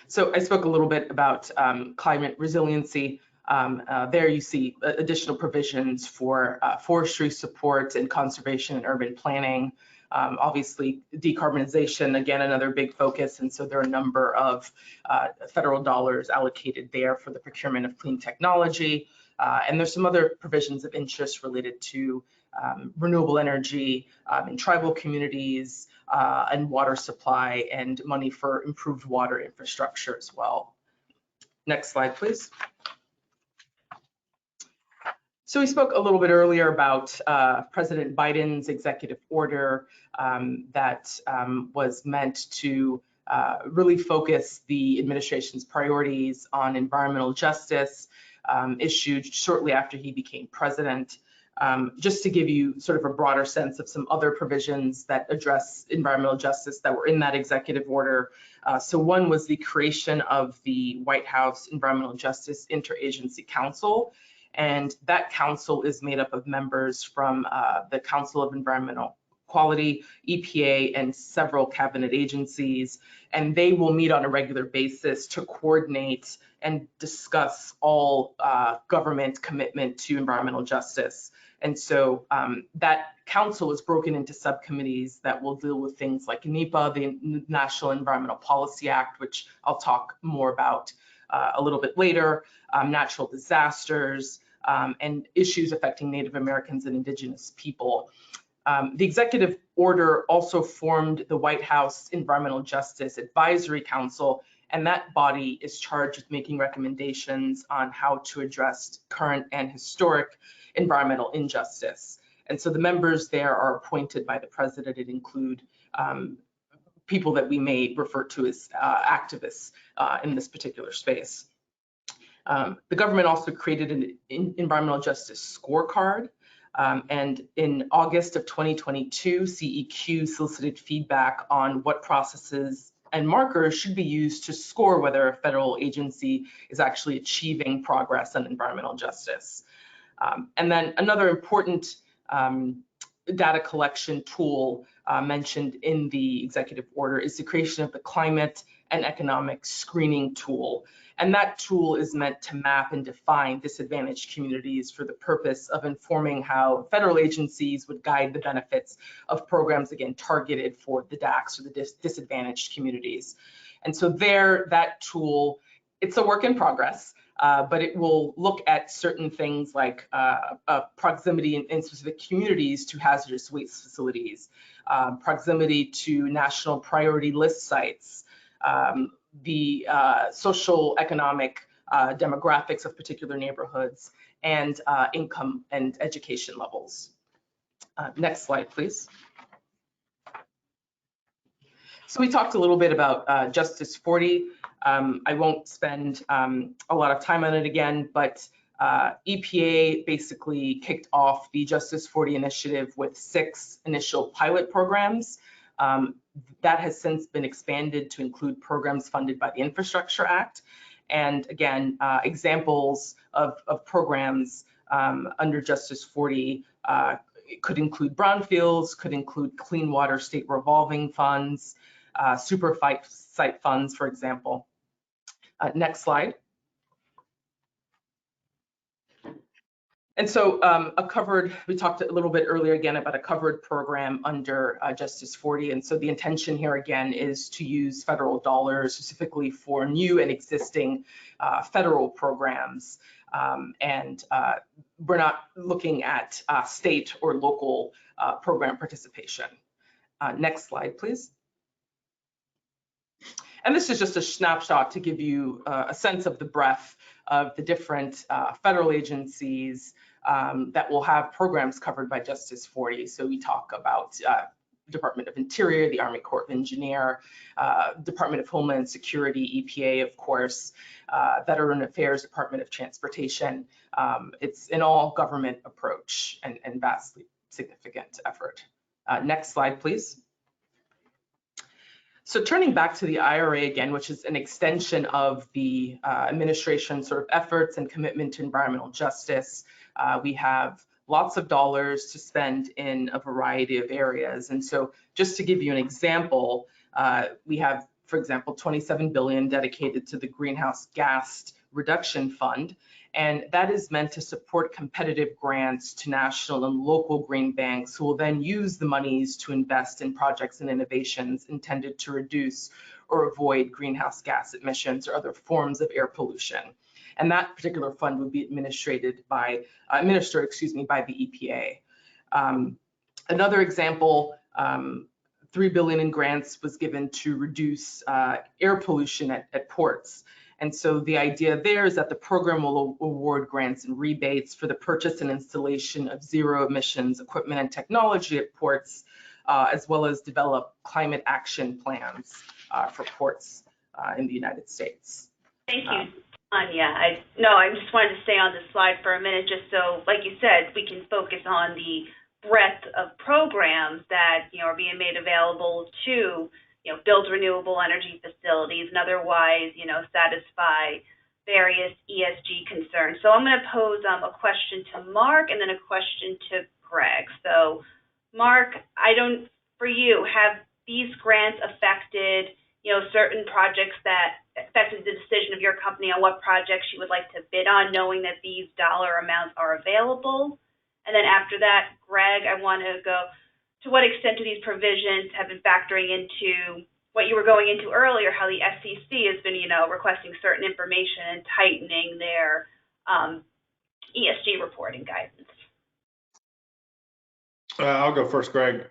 So I spoke a little bit about climate resiliency. There you see additional provisions for forestry support and conservation and urban planning. Obviously, decarbonization, again, another big focus. And so there are a number of federal dollars allocated there for the procurement of clean technology. And there's some other provisions of interest related to renewable energy in tribal communities and water supply and money for improved water infrastructure as well. Next slide, please. So we spoke a little bit earlier about President Biden's executive order that was meant to really focus the administration's priorities on environmental justice, issued shortly after he became president. Just to give you sort of a broader sense of some other provisions that address environmental justice that were in that executive order. So one was the creation of the White House Environmental Justice Interagency Council. And that council is made up of members from the Council of Environmental Quality, EPA, and several cabinet agencies, and they will meet on a regular basis to coordinate and discuss all government commitment to environmental justice. And so that council is broken into subcommittees that will deal with things like NEPA, the National Environmental Policy Act, which I'll talk more about a little bit later, natural disasters, and issues affecting Native Americans and Indigenous people. The executive order also formed the White House Environmental Justice Advisory Council, and that body is charged with making recommendations on how to address current and historic environmental injustice. And so the members there are appointed by the president and include people that we may refer to as activists in this particular space. The government also created an environmental justice scorecard. And in August of 2022, CEQ solicited feedback on what processes and markers should be used to score whether a federal agency is actually achieving progress on environmental justice. And then another important data collection tool mentioned in the executive order is the creation of the climate and economic screening tool. And that tool is meant to map and define disadvantaged communities for the purpose of informing how federal agencies would guide the benefits of programs, again, targeted for the DACs or the disadvantaged communities. And so there, that tool, it's a work in progress, but it will look at certain things like proximity in specific communities to hazardous waste facilities, proximity to national priority list sites, the social economic demographics of particular neighborhoods, and income and education levels. Next slide, please. So we talked a little bit about Justice 40. I won't spend a lot of time on it again, but EPA basically kicked off the Justice 40 initiative with 6 initial pilot programs. That has since been expanded to include programs funded by the Infrastructure Act. And again, examples of programs under Justice 40 could include brownfields, could include clean water state revolving funds, super site funds, for example. Next slide. And so we talked a little bit earlier again about a covered program under Justice 40. And so the intention here again is to use federal dollars specifically for new and existing federal programs. And we're not looking at state or local program participation. Next slide, please. And this is just a snapshot to give you a sense of the breadth of the different federal agencies that will have programs covered by Justice 40. So we talk about Department of Interior, the Army Corps of Engineer, Department of Homeland Security, EPA, of course, Veteran Affairs, Department of Transportation. It's an all government approach and vastly significant effort. Next slide, please. So turning back to the IRA again, which is an extension of the administration's sort of efforts and commitment to environmental justice, we have lots of dollars to spend in a variety of areas. And so just to give you an example, we have, for example, $27 billion dedicated to the Greenhouse Gas Reduction Fund. And that is meant to support competitive grants to national and local green banks who will then use the monies to invest in projects and innovations intended to reduce or avoid greenhouse gas emissions or other forms of air pollution. And that particular fund would be administered by the EPA. Another example, $3 billion in grants was given to reduce air pollution at ports. And so the idea there is that the program will award grants and rebates for the purchase and installation of zero emissions equipment and technology at ports, as well as develop climate action plans for ports in the United States. Thank you, Anya. I just wanted to stay on this slide for a minute, just so, like you said, we can focus on the breadth of programs that are being made available to build renewable energy facilities and otherwise, satisfy various ESG concerns. So I'm going to pose a question to Mark and then a question to Greg. So Mark, for you, have these grants affected, certain projects that affected the decision of your company on what projects you would like to bid on, knowing that these dollar amounts are available? And then after that, Greg, I want to go, to what extent do these provisions have been factoring into what you were going into earlier, how the SEC has been, requesting certain information and tightening their ESG reporting guidance? I'll go first, Greg.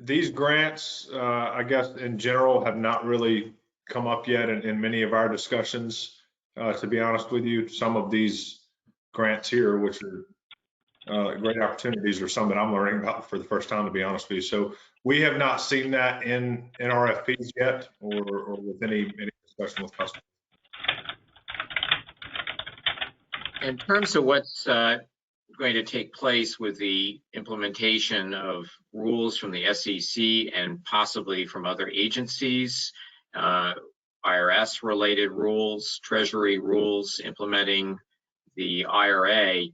These grants, I guess in general, have not really come up yet in many of our discussions. To be honest with you, some of these grants here, which are great opportunities, are some that I'm learning about for the first time, to be honest with you. So we have not seen that in RFPs yet, or with any discussion with customers. In terms of what's going to take place with the implementation of rules from the SEC and possibly from other agencies, IRS related rules, Treasury rules implementing the IRA,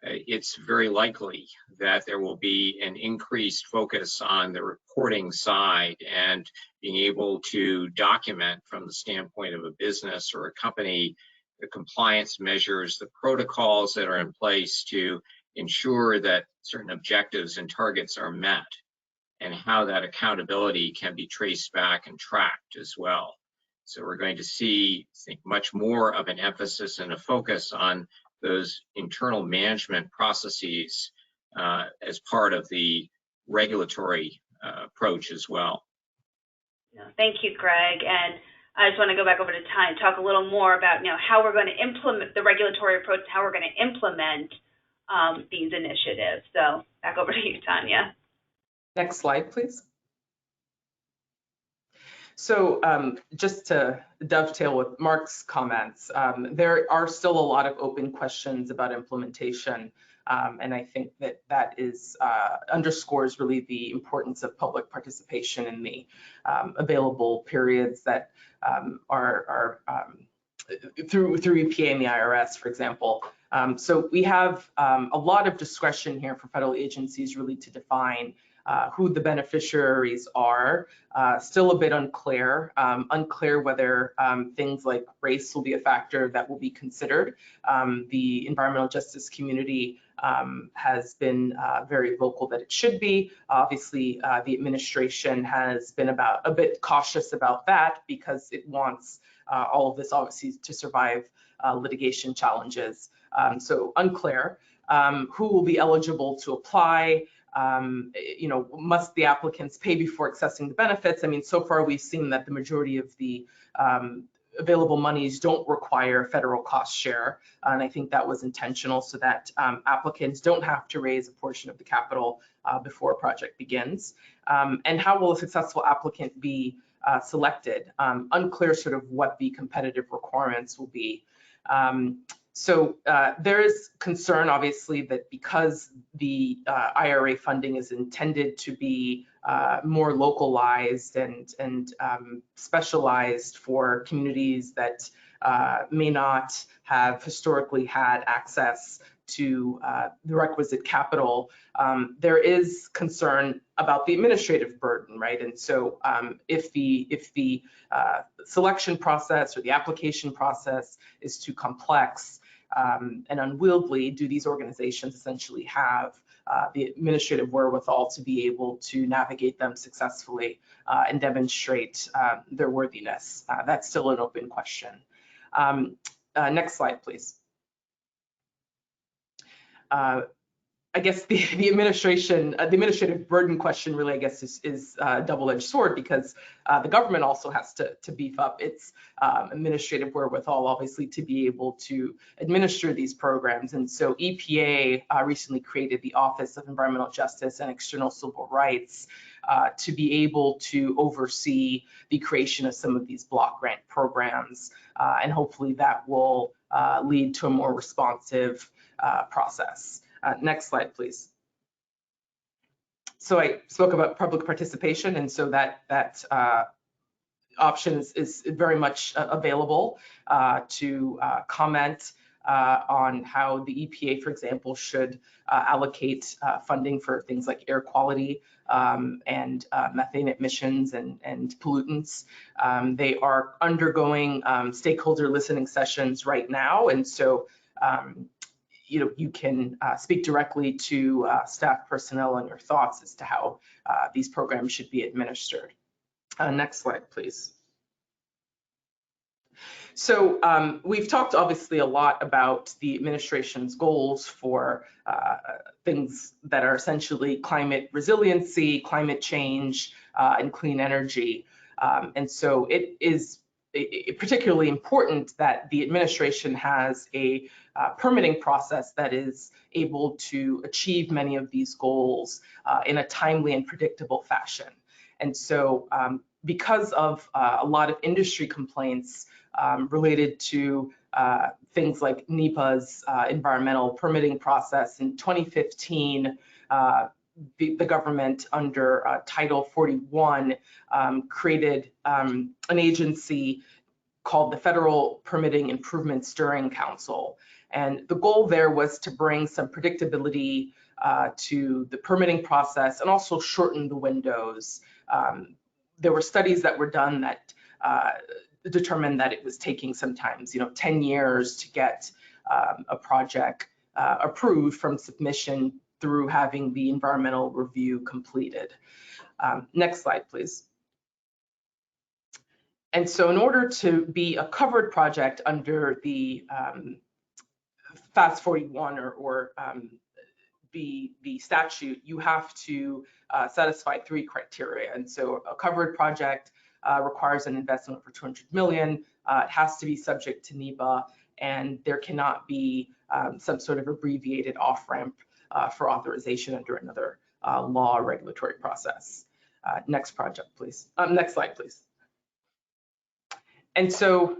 it's very likely that there will be an increased focus on the reporting side and being able to document from the standpoint of a business or a company the compliance measures, the protocols that are in place to ensure that certain objectives and targets are met, and how that accountability can be traced back and tracked as well. So we're going to see, I think, much more of an emphasis and a focus on those internal management processes as part of the regulatory approach as well. Thank you, Greg. And I just want to go back over to Tanya and talk a little more about how we're going to implement the regulatory approach, how we're going to implement these initiatives. So back over to you, Tanya. Next slide, please. So just to dovetail with Mark's comments, there are still a lot of open questions about implementation. And I think that is underscores really the importance of public participation in the available periods that are through EPA and the IRS, for example. So we have a lot of discretion here for federal agencies really to define who the beneficiaries are. Still a bit unclear. Unclear whether things like race will be a factor that will be considered. The environmental justice community has been very vocal that it should be. Obviously, the administration has been a bit cautious about that because it wants all of this obviously to survive litigation challenges. So unclear. Who will be eligible to apply? Must the applicants pay before accessing the benefits? I mean, so far we've seen that the majority of the available monies don't require federal cost share, and I think that was intentional so that applicants don't have to raise a portion of the capital before a project begins. And how will a successful applicant be selected? Unclear sort of what the competitive requirements will be. So there is concern, obviously, that because the IRA funding is intended to be more localized and specialized for communities that may not have historically had access to the requisite capital, there is concern about the administrative burden, right? And so if the selection process or the application process is too complex and unwieldy, do these organizations essentially have the administrative wherewithal to be able to navigate them successfully and demonstrate their worthiness? That's still an open question. Next slide, please. I guess the administrative burden question really, I guess, is a double-edged sword because the government also has to beef up its administrative wherewithal, obviously, to be able to administer these programs. And so EPA recently created the Office of Environmental Justice and External Civil Rights to be able to oversee the creation of some of these block grant programs. And hopefully that will lead to a more responsive process. Next slide, please. So I spoke about public participation, and so that option is very much available to comment on how the EPA, for example, should allocate funding for things like air quality and methane emissions and pollutants. They are undergoing stakeholder listening sessions right now, and so you can speak directly to staff personnel on your thoughts as to how these programs should be administered. Next slide, please. So we've talked obviously a lot about the administration's goals for things that are essentially climate resiliency, climate change, and clean energy. And so it is particularly important that the administration has a permitting process that is able to achieve many of these goals in a timely and predictable fashion. And so because of a lot of industry complaints related to things like NEPA's environmental permitting process in 2015, the government under Title 41 created an agency called the Federal Permitting Improvement Steering Council. And the goal there was to bring some predictability to the permitting process and also shorten the windows. There were studies that were done that determined that it was taking sometimes 10 years to get a project approved from submission through having the environmental review completed. Next slide, please. And so in order to be a covered project under the FAST 41 or the statute, you have to satisfy 3 criteria. And so a covered project requires an investment for $200 million. It has to be subject to NEPA, and there cannot be some sort of abbreviated off-ramp for authorization under another law or regulatory process. Next project, please. Next slide, please. And so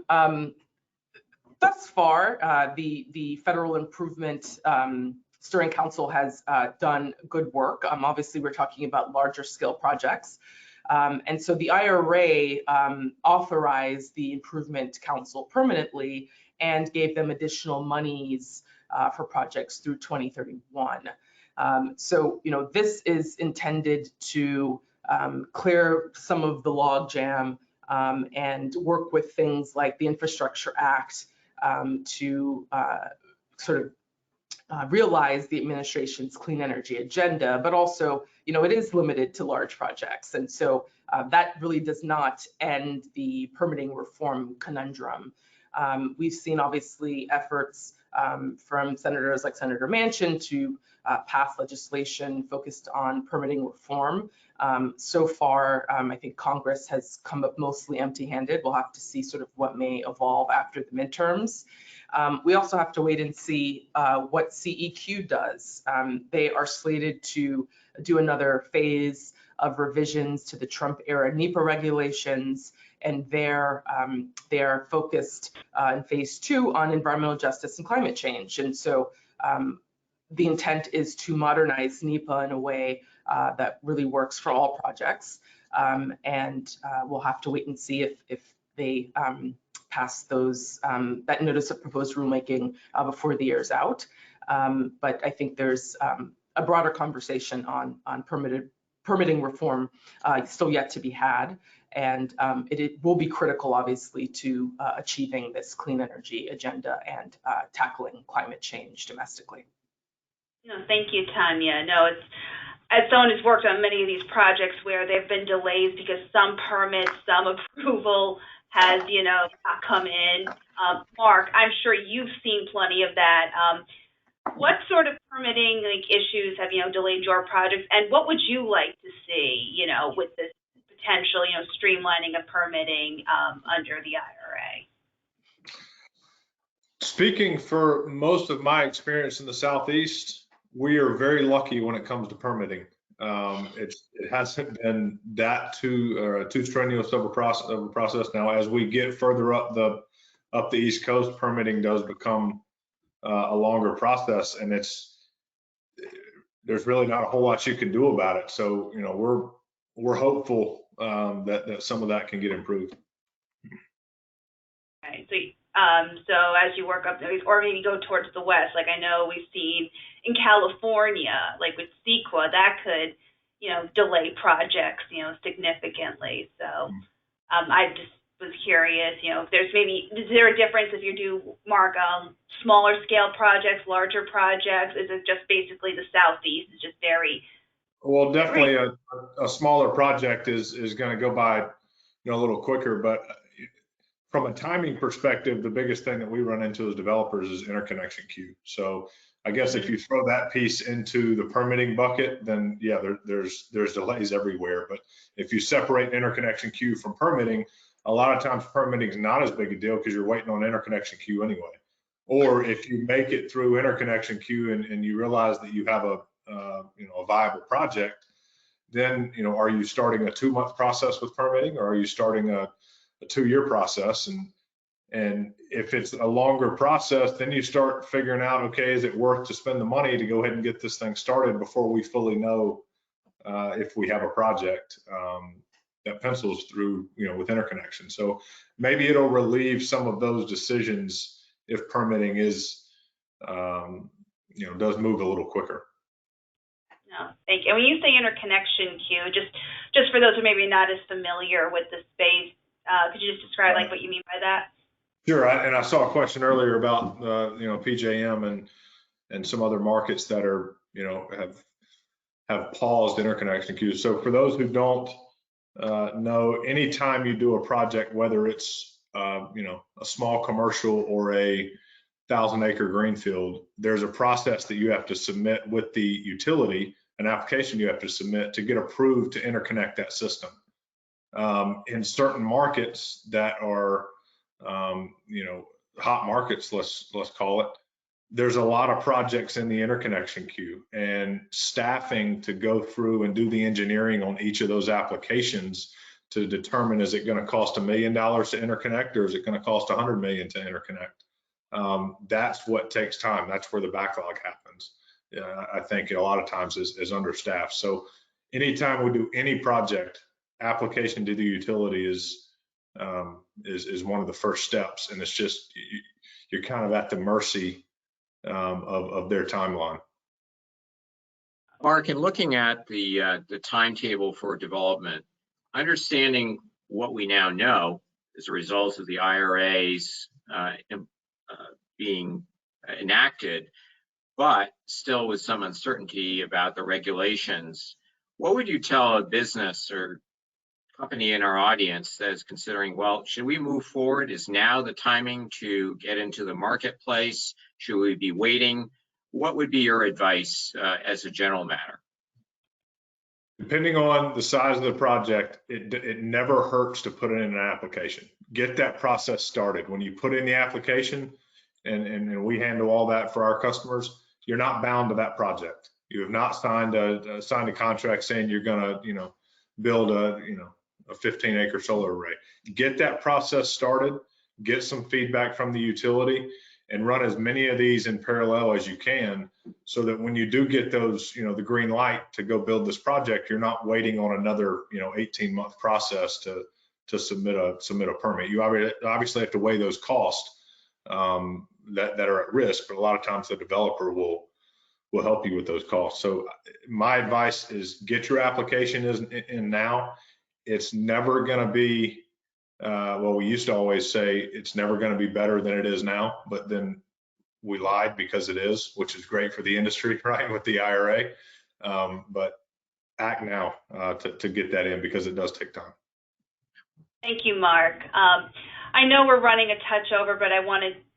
thus far, the Federal Improvement Steering Council has done good work. Obviously, we're talking about larger scale projects. And so the IRA authorized the Improvement Council permanently and gave them additional monies for projects through 2031. So, this is intended to clear some of the logjam and work with things like the Infrastructure Act to sort of realize the administration's clean energy agenda, but also, it is limited to large projects. And so that really does not end the permitting reform conundrum. We've seen obviously efforts from senators like Senator Manchin to pass legislation focused on permitting reform. So far, I think Congress has come up mostly empty-handed. We'll have to see sort of what may evolve after the midterms. We also have to wait and see what CEQ does. They are slated to do another phase of revisions to the Trump-era NEPA regulations, and they are focused in phase 2 on environmental justice and climate change. And so the intent is to modernize NEPA in a way that really works for all projects. And we'll have to wait and see if they pass those that notice of proposed rulemaking before the year's out. But I think there's a broader conversation on permitting reform still yet to be had. And it will be critical, obviously, to achieving this clean energy agenda and tackling climate change domestically. No, thank you, Tanya. No, it's, as someone who's worked on many of these projects where there have been delays because some permits, some approval has, not come in. Mark, I'm sure you've seen plenty of that. What sort of permitting issues have, delayed your projects, and what would you like to see, with this potential, streamlining of permitting under the IRA? Speaking for most of my experience in the Southeast, we are very lucky when it comes to permitting. It hasn't been that too strenuous of a process. Now, as we get further up the East Coast, permitting does become a longer process, and there's really not a whole lot you can do about it. So, we're hopeful that some of that can get improved. Okay, so So as you work up, or maybe go towards the west, like I know we've seen in California, like with CEQA, that could, delay projects, significantly. So I just was curious, if there's is there a difference if you do, Mark, smaller scale projects, larger projects? Is it just basically the Southeast is just very? Well, definitely a smaller project is going to go by, a little quicker, but from a timing perspective, the biggest thing that we run into as developers is interconnection queue. So I guess if you throw that piece into the permitting bucket, then yeah, there's delays everywhere. But if you separate interconnection queue from permitting, a lot of times permitting is not as big a deal because you're waiting on interconnection queue anyway. Or if you make it through interconnection queue and you realize that you have a viable project, then are you starting a 2-month process with permitting, or are you starting a 2-year process? And if it's a longer process, then you start figuring out, okay, is it worth to spend the money to go ahead and get this thing started before we fully know if we have a project that pencils through, with interconnection. So maybe it'll relieve some of those decisions if permitting is, does move a little quicker. No, thank you. And when you say interconnection queue, just for those who maybe not as familiar with the space, could you just describe like what you mean by that? Sure. And I saw a question earlier about PJM and some other markets that are have paused interconnection queues. So for those who don't know, anytime you do a project, whether it's a small commercial or a 1,000-acre greenfield, there's a process that you have to submit with the utility, an application you have to submit to get approved to interconnect that system. In certain markets that are, hot markets, let's call it, there's a lot of projects in the interconnection queue, and staffing to go through and do the engineering on each of those applications to determine, is it going to cost $1 million to interconnect, or is it going to cost $100 million to interconnect? That's what takes time. That's where the backlog happens. I think a lot of times is understaffed. So anytime we do any project, application to the utility is one of the first steps, and it's just you're kind of at the mercy of their timeline. Mark, in looking at the timetable for development, understanding what we now know as a result of the IRAs being enacted, but still with some uncertainty about the regulations, what would you tell a business or company in our audience that is considering, well, should we move forward? Is now the timing to get into the marketplace? Should we be waiting? What would be your advice as a general matter? Depending on the size of the project, it never hurts to put it in an application. Get that process started. When you put in the application, and we handle all that for our customers, you're not bound to that project. You have not signed a contract saying you're going to, build a 15-acre solar array. Get that process started, get some feedback from the utility, and run as many of these in parallel as you can, so that when you do get those, the green light to go build this project, you're not waiting on another, 18-month process to submit a permit. You obviously have to weigh those costs that are at risk, but a lot of times the developer will help you with those costs. So my advice is get your application in now. It's never going to be, we used to always say it's never going to be better than it is now, but then we lied because it is, which is great for the industry, right, with the IRA. But act now to get that in, because it does take time. Thank you, Mark. I know we're running a touch over, but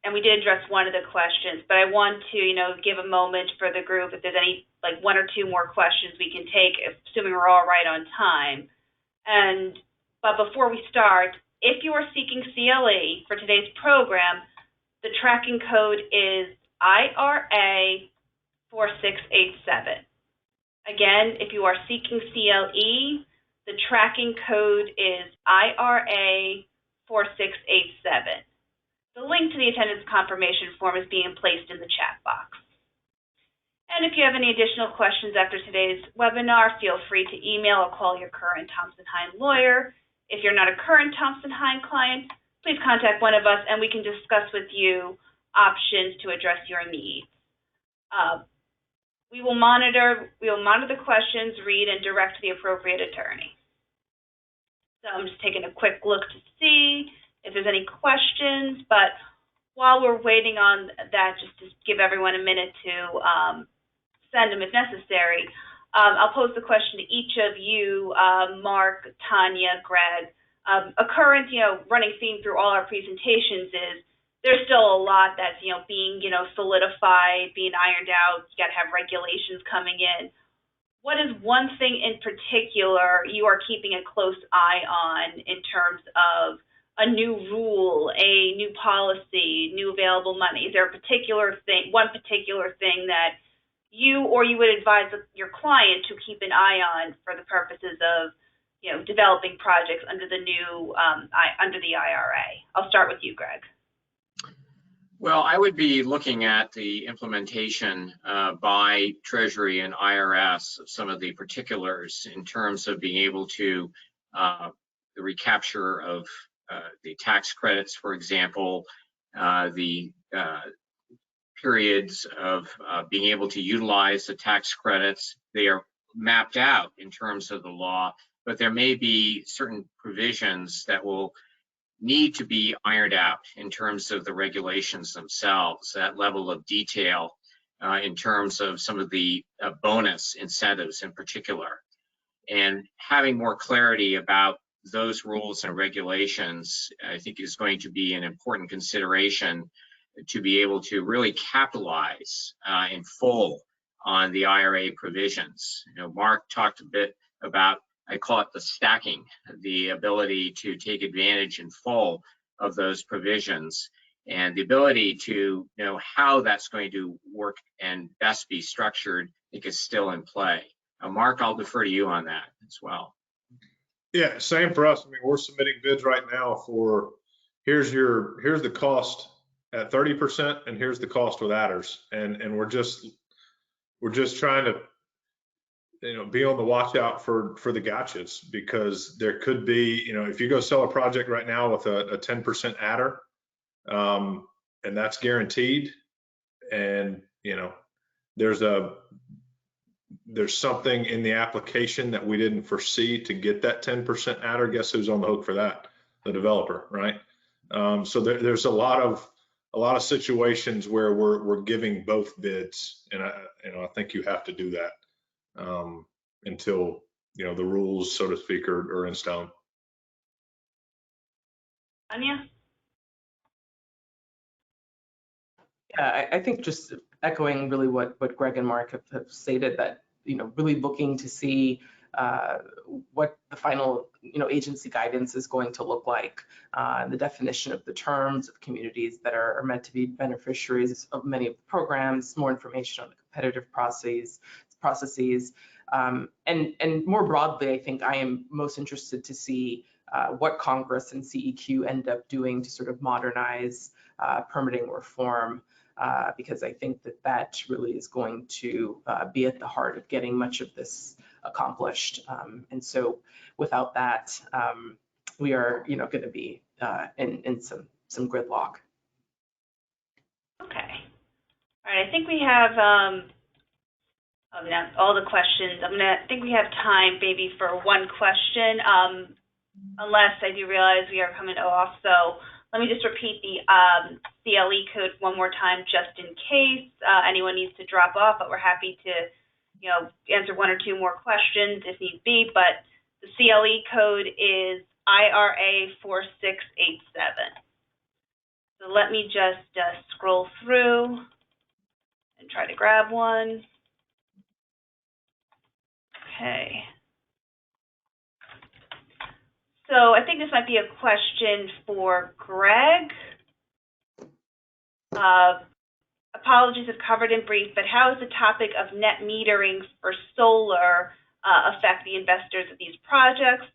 and we did address one of the questions, but I want to, give a moment for the group if there's any, like 1 or 2 more questions we can take, assuming we're all right on time. But before we start, if you are seeking CLE for today's program, the tracking code is IRA 4687. Again, if you are seeking CLE, the tracking code is IRA 4687. The link to the attendance confirmation form is being placed in the chat box. And if you have any additional questions after today's webinar, feel free to email or call your current Thompson Hine lawyer. If you're not a current Thompson Hine client, please contact one of us and we can discuss with you options to address your needs. We will monitor the questions, read, and direct the appropriate attorney. So I'm just taking a quick look to see if there's any questions, but while we're waiting on that, just to give everyone a minute to send them if necessary, I'll pose the question to each of you, Mark, Tanya, Greg. A current, running theme through all our presentations is there's still a lot that's, being, solidified, being ironed out. You got to have regulations coming in. What is one thing in particular you are keeping a close eye on in terms of a new rule, a new policy, new available money? Is there a particular thing, one particular thing that you or you would advise your client to keep an eye on for the purposes of, developing projects under the new, under the IRA? I'll start with you, Greg. Well, I would be looking at the implementation by Treasury and IRS of some of the particulars in terms of being able to the recapture of the tax credits, for example, the periods of being able to utilize the tax credits. They are mapped out in terms of the law, but there may be certain provisions that will need to be ironed out in terms of the regulations themselves, that level of detail in terms of some of the bonus incentives in particular. And having more clarity about those rules and regulations, I think, is going to be an important consideration to be able to really capitalize in full on the IRA provisions. Mark talked a bit about, I call it the stacking, the ability to take advantage in full of those provisions, and the ability to know how that's going to work and best be structured, I think, is still in play. Mark, I'll defer to you on that as well. Yeah, same for us. I mean, we're submitting bids right now for here's the cost at 30% and here's the cost with adders, and we're just trying to be on the watch out for the gotchas, because there could be, if you go sell a project right now with a 10% adder, and that's guaranteed, and there's something in the application that we didn't foresee to get that 10% adder, guess who's on the hook for that? The developer, right? So there's a lot of situations where we're giving both bids, and I think you have to do that until the rules, so to speak, are in stone. Anya? Yeah, I think just echoing really what Greg and Mark have stated, that really looking to see what the final agency guidance is going to look like, the definition of the terms of communities that are meant to be beneficiaries of many of the programs, more information on the competitive processes, and more broadly, I think I am most interested to see what Congress and CEQ end up doing to sort of modernize permitting reform, because I think that really is going to be at the heart of getting much of this accomplished. And so without that, we are going to be in some gridlock. Okay. All right. I think we have all the questions. I think we have time maybe for one question, unless I do realize we are coming off. So let me just repeat the CLE code one more time, just in case anyone needs to drop off, but we're happy to, answer one or two more questions if need be. But the CLE code is IRA 4687. So let me just scroll through and try to grab one. Okay. So I think this might be a question for Greg. Apologies if covered in brief, but how does the topic of net metering for solar affect the investors of these projects?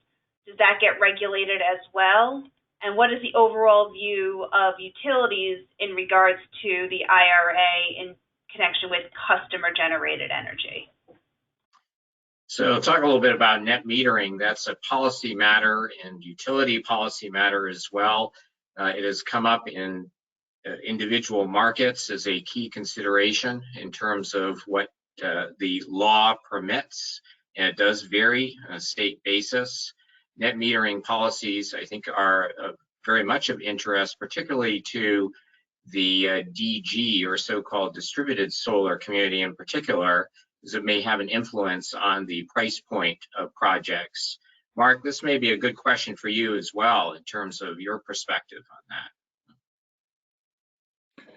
Does that get regulated as well? And what is the overall view of utilities in regards to the IRA in connection with customer-generated energy? So talk a little bit about net metering. That's a policy matter and utility policy matter as well. It has come up in individual markets as a key consideration in terms of what the law permits, and it does vary on a state basis. Net metering policies, I think, are very much of interest, particularly to the DG, or so-called distributed solar community in particular, as it may have an influence on the price point of projects. Mark, this may be a good question for you as well in terms of your perspective on that.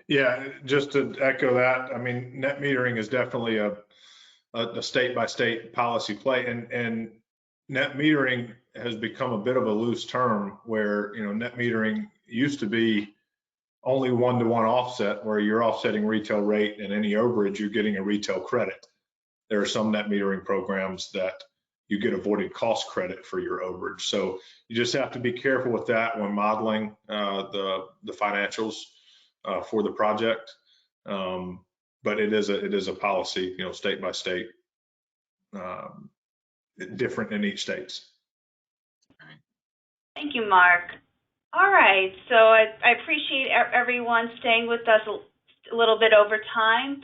Yeah, just to echo that, I mean, net metering is definitely a state-by-state policy play, and net metering has become a bit of a loose term where, you know, net metering used to be only one-to-one offset, where you're offsetting retail rate, and any overage, you're getting a retail credit. There are some net metering programs that you get avoided cost credit for your overage. So you just have to be careful with that when modeling the financials for the project. But it is a policy, you know, state by state, different in each state. Thank you, Mark. All right, so I appreciate everyone staying with us a little bit over time.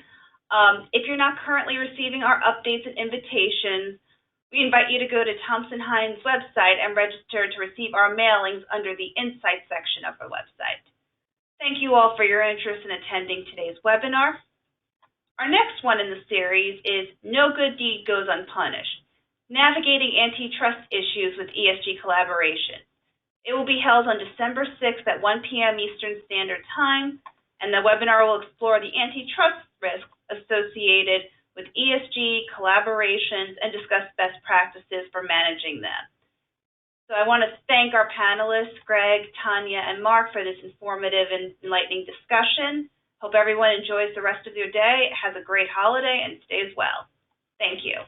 If you're not currently receiving our updates and invitations, we invite you to go to Thompson Hine's website and register to receive our mailings under the Insights section of our website. Thank you all for your interest in attending today's webinar. Our next one in the series is No Good Deed Goes Unpunished, Navigating Antitrust Issues with ESG Collaboration. It will be held on December 6th at 1 p.m. Eastern Standard Time, and the webinar will explore the antitrust risks associated with ESG collaborations and discuss best practices for managing them. So I want to thank our panelists, Greg, Tanya, and Mark, for this informative and enlightening discussion. Hope everyone enjoys the rest of your day, has a great holiday, and stays well. Thank you.